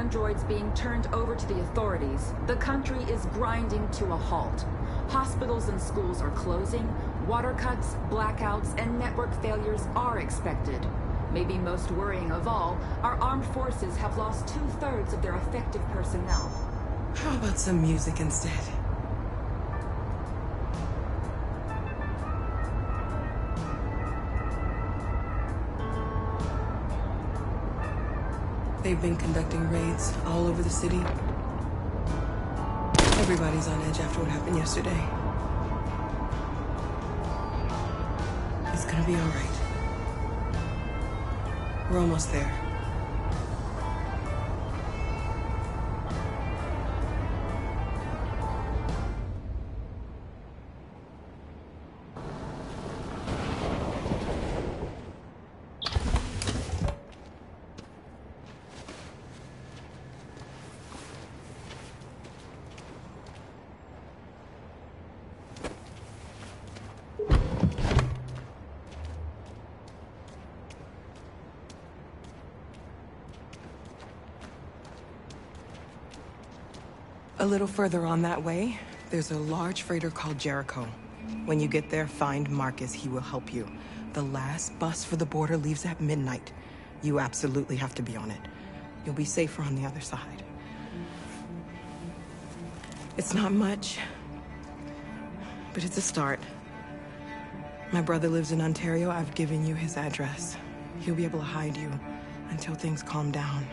S3: androids being turned over to the authorities, the country is grinding to a halt. Hospitals and schools are closing, water cuts, blackouts, and network failures are expected. Maybe most worrying of all, our armed forces have lost 2/3 of their effective personnel.
S2: How about some music instead? They've been conducting raids all over the city. Everybody's on edge after what happened yesterday. It's gonna be all right. We're almost there. A little further on that way, there's a large freighter called Jericho. When you get there, find Marcus. He will help you. The last bus for the border leaves at midnight. You absolutely have to be on it. You'll be safer on the other side. It's not much, but it's a start. My brother lives in Ontario. I've given you his address. He'll be able to hide you until things calm down.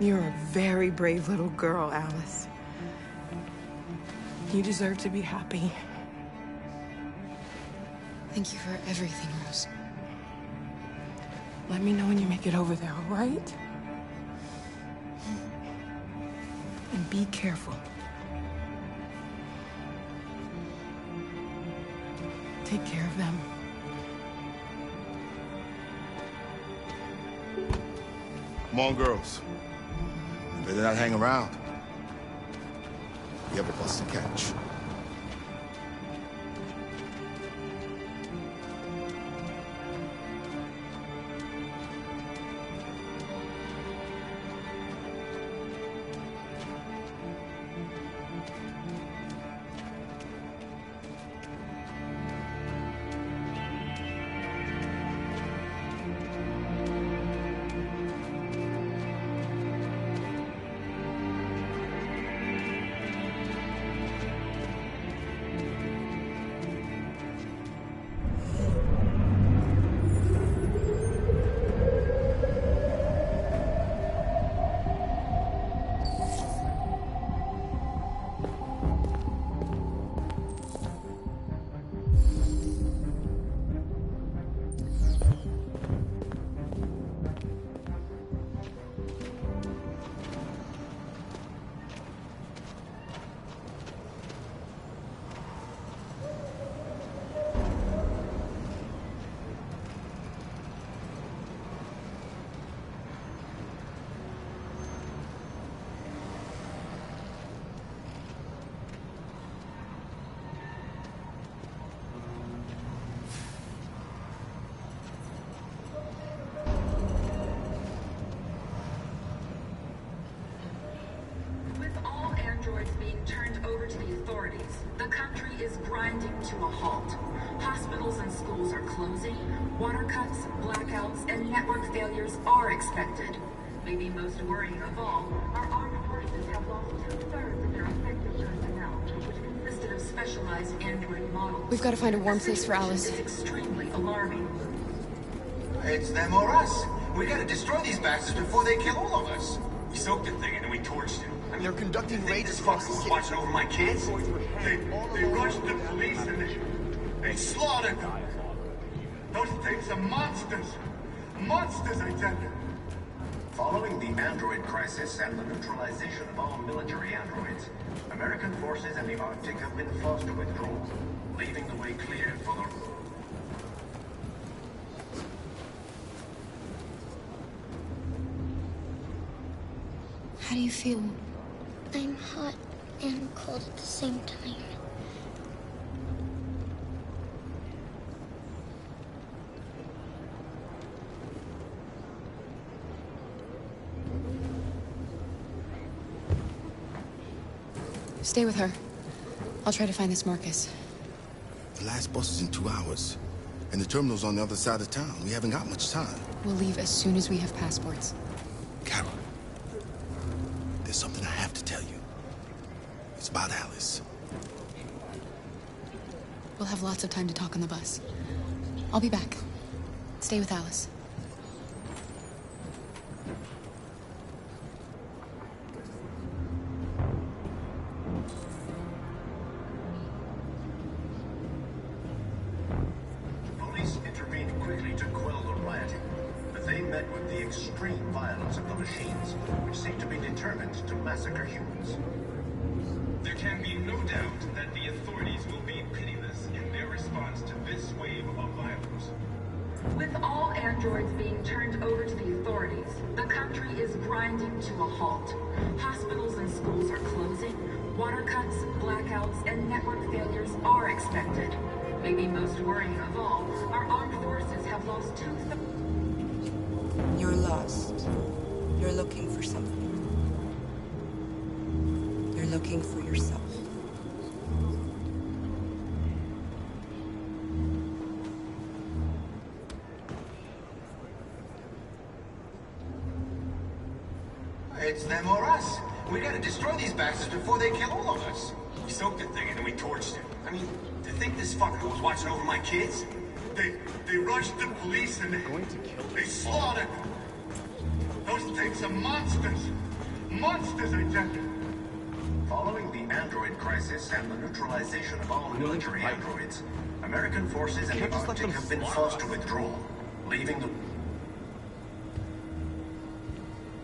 S2: You're a very brave little girl, Alice. You deserve to be happy.
S15: Thank you for everything, Rose.
S2: Let me know when you make it over there, all right? And be careful. Take care of them.
S4: Come on, girls. You better not hang around. You have a bus to catch.
S3: To a halt. Hospitals and schools are closing, water cuts, blackouts, and network failures are expected. Maybe most worrying of all, our armed forces have lost 2/3 of their effective personnel, which consisted of specialized android models.
S15: We've got to find a warm place for Alice.
S3: This is extremely alarming.
S22: It's them or us. We gotta destroy these bastards before they kill all of us. We soaked the thing and then we torched it. And they're conducting raids across the city. Watching over my kids? They rushed the police and they slaughtered them. Those things are monsters. Monsters, I tell you.
S6: Following the android crisis and the neutralization of all military androids, American forces in the Arctic have been forced to withdraw, leaving the way clear for the...
S9: How do you feel? I'm hot and cold at the same time.
S15: Stay with her. I'll try to find this Marcus.
S4: The last bus is in 2 hours. And the terminal's on the other side of town. We haven't got much time.
S15: We'll leave as soon as we have passports.
S4: Carol, there's something I have to tell you. It's about Alice.
S15: We'll have lots of time to talk on the bus. I'll be back. Stay with Alice.
S6: Police intervened quickly to quell the rioting, but they met with the extreme violence of the machines, which seem to be determined to massacre humans.
S7: There can be no doubt that the authorities will be pitiless in their response to this wave of violence.
S3: With all androids being turned over to the authorities, the country is grinding to a halt. Hospitals and schools are closing, water cuts, blackouts, and network failures are expected. Maybe most worrying of all, our armed forces have lost 2/3.
S2: You're lost. You're looking for something. You're looking for yourself.
S22: It's them or us. We gotta destroy these bastards before they kill all of us.
S6: We soaked the thing and then we torched it. I mean, to think this fucker was watching over my kids? They rushed the police and they slaughtered them. Those things are monsters. Monsters, I tell you. Following the android crisis and the neutralization of all military androids, American forces in the Arctic have been forced to withdraw, leaving the...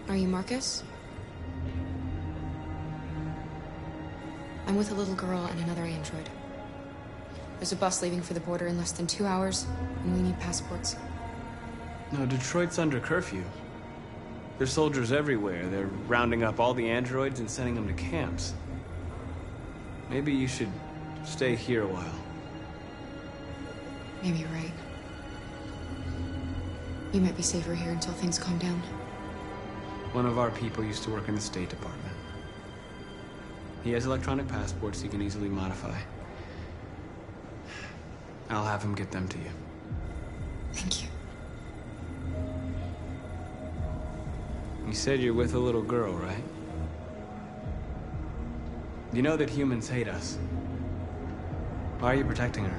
S15: Are you Marcus? I'm with a little girl and another android. There's a bus leaving for the border in less than 2 hours, and we need passports.
S16: No, Detroit's under curfew. There's soldiers everywhere. They're rounding up all the androids and sending them to camps. Maybe you should stay here a while.
S15: Maybe you're right. You might be safer here until things calm down.
S16: One of our people used to work in the State Department. He has electronic passports he can easily modify. I'll have him get them to you.
S15: Thank you.
S16: You said you're with a little girl, right? You know that humans hate us. Why are you protecting her?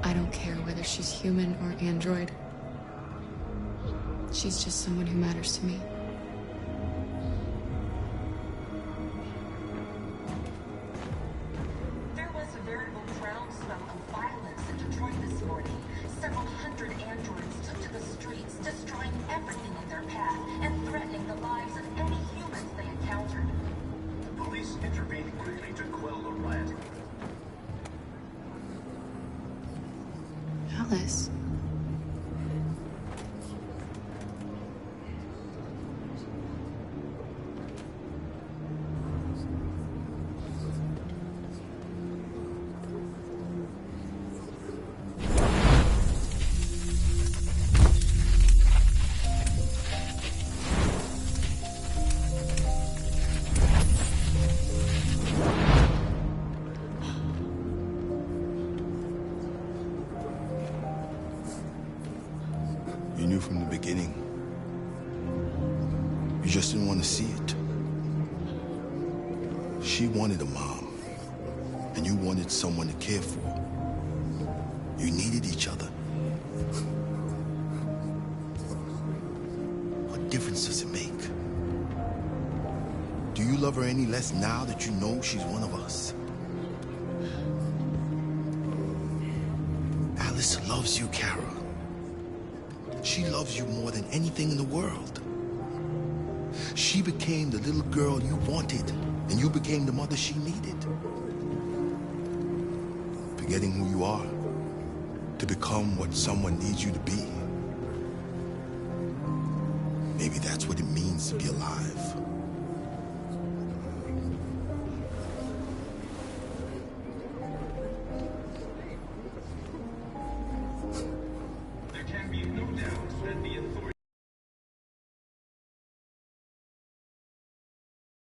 S15: I don't care whether she's human or android. She's just someone who matters to me.
S3: There was a veritable groundswell of violence in Detroit this morning. Several hundred androids took to the streets, destroying everything in their path and threatening the lives of any humans they encountered.
S6: The police intervened quickly to quell the rioting.
S15: Alice.
S4: You knew from the beginning. You just didn't want to see it. She wanted a mom, and you wanted someone to care for. You needed each other. What difference does it make? Do you love her any less now that you know she's one of us? Alice loves you, Kara. She loves you more than anything in the world. She became the little girl you wanted, and you became the mother she needed. Forgetting who you are to become what someone needs you to be. Maybe that's what it means to be alive.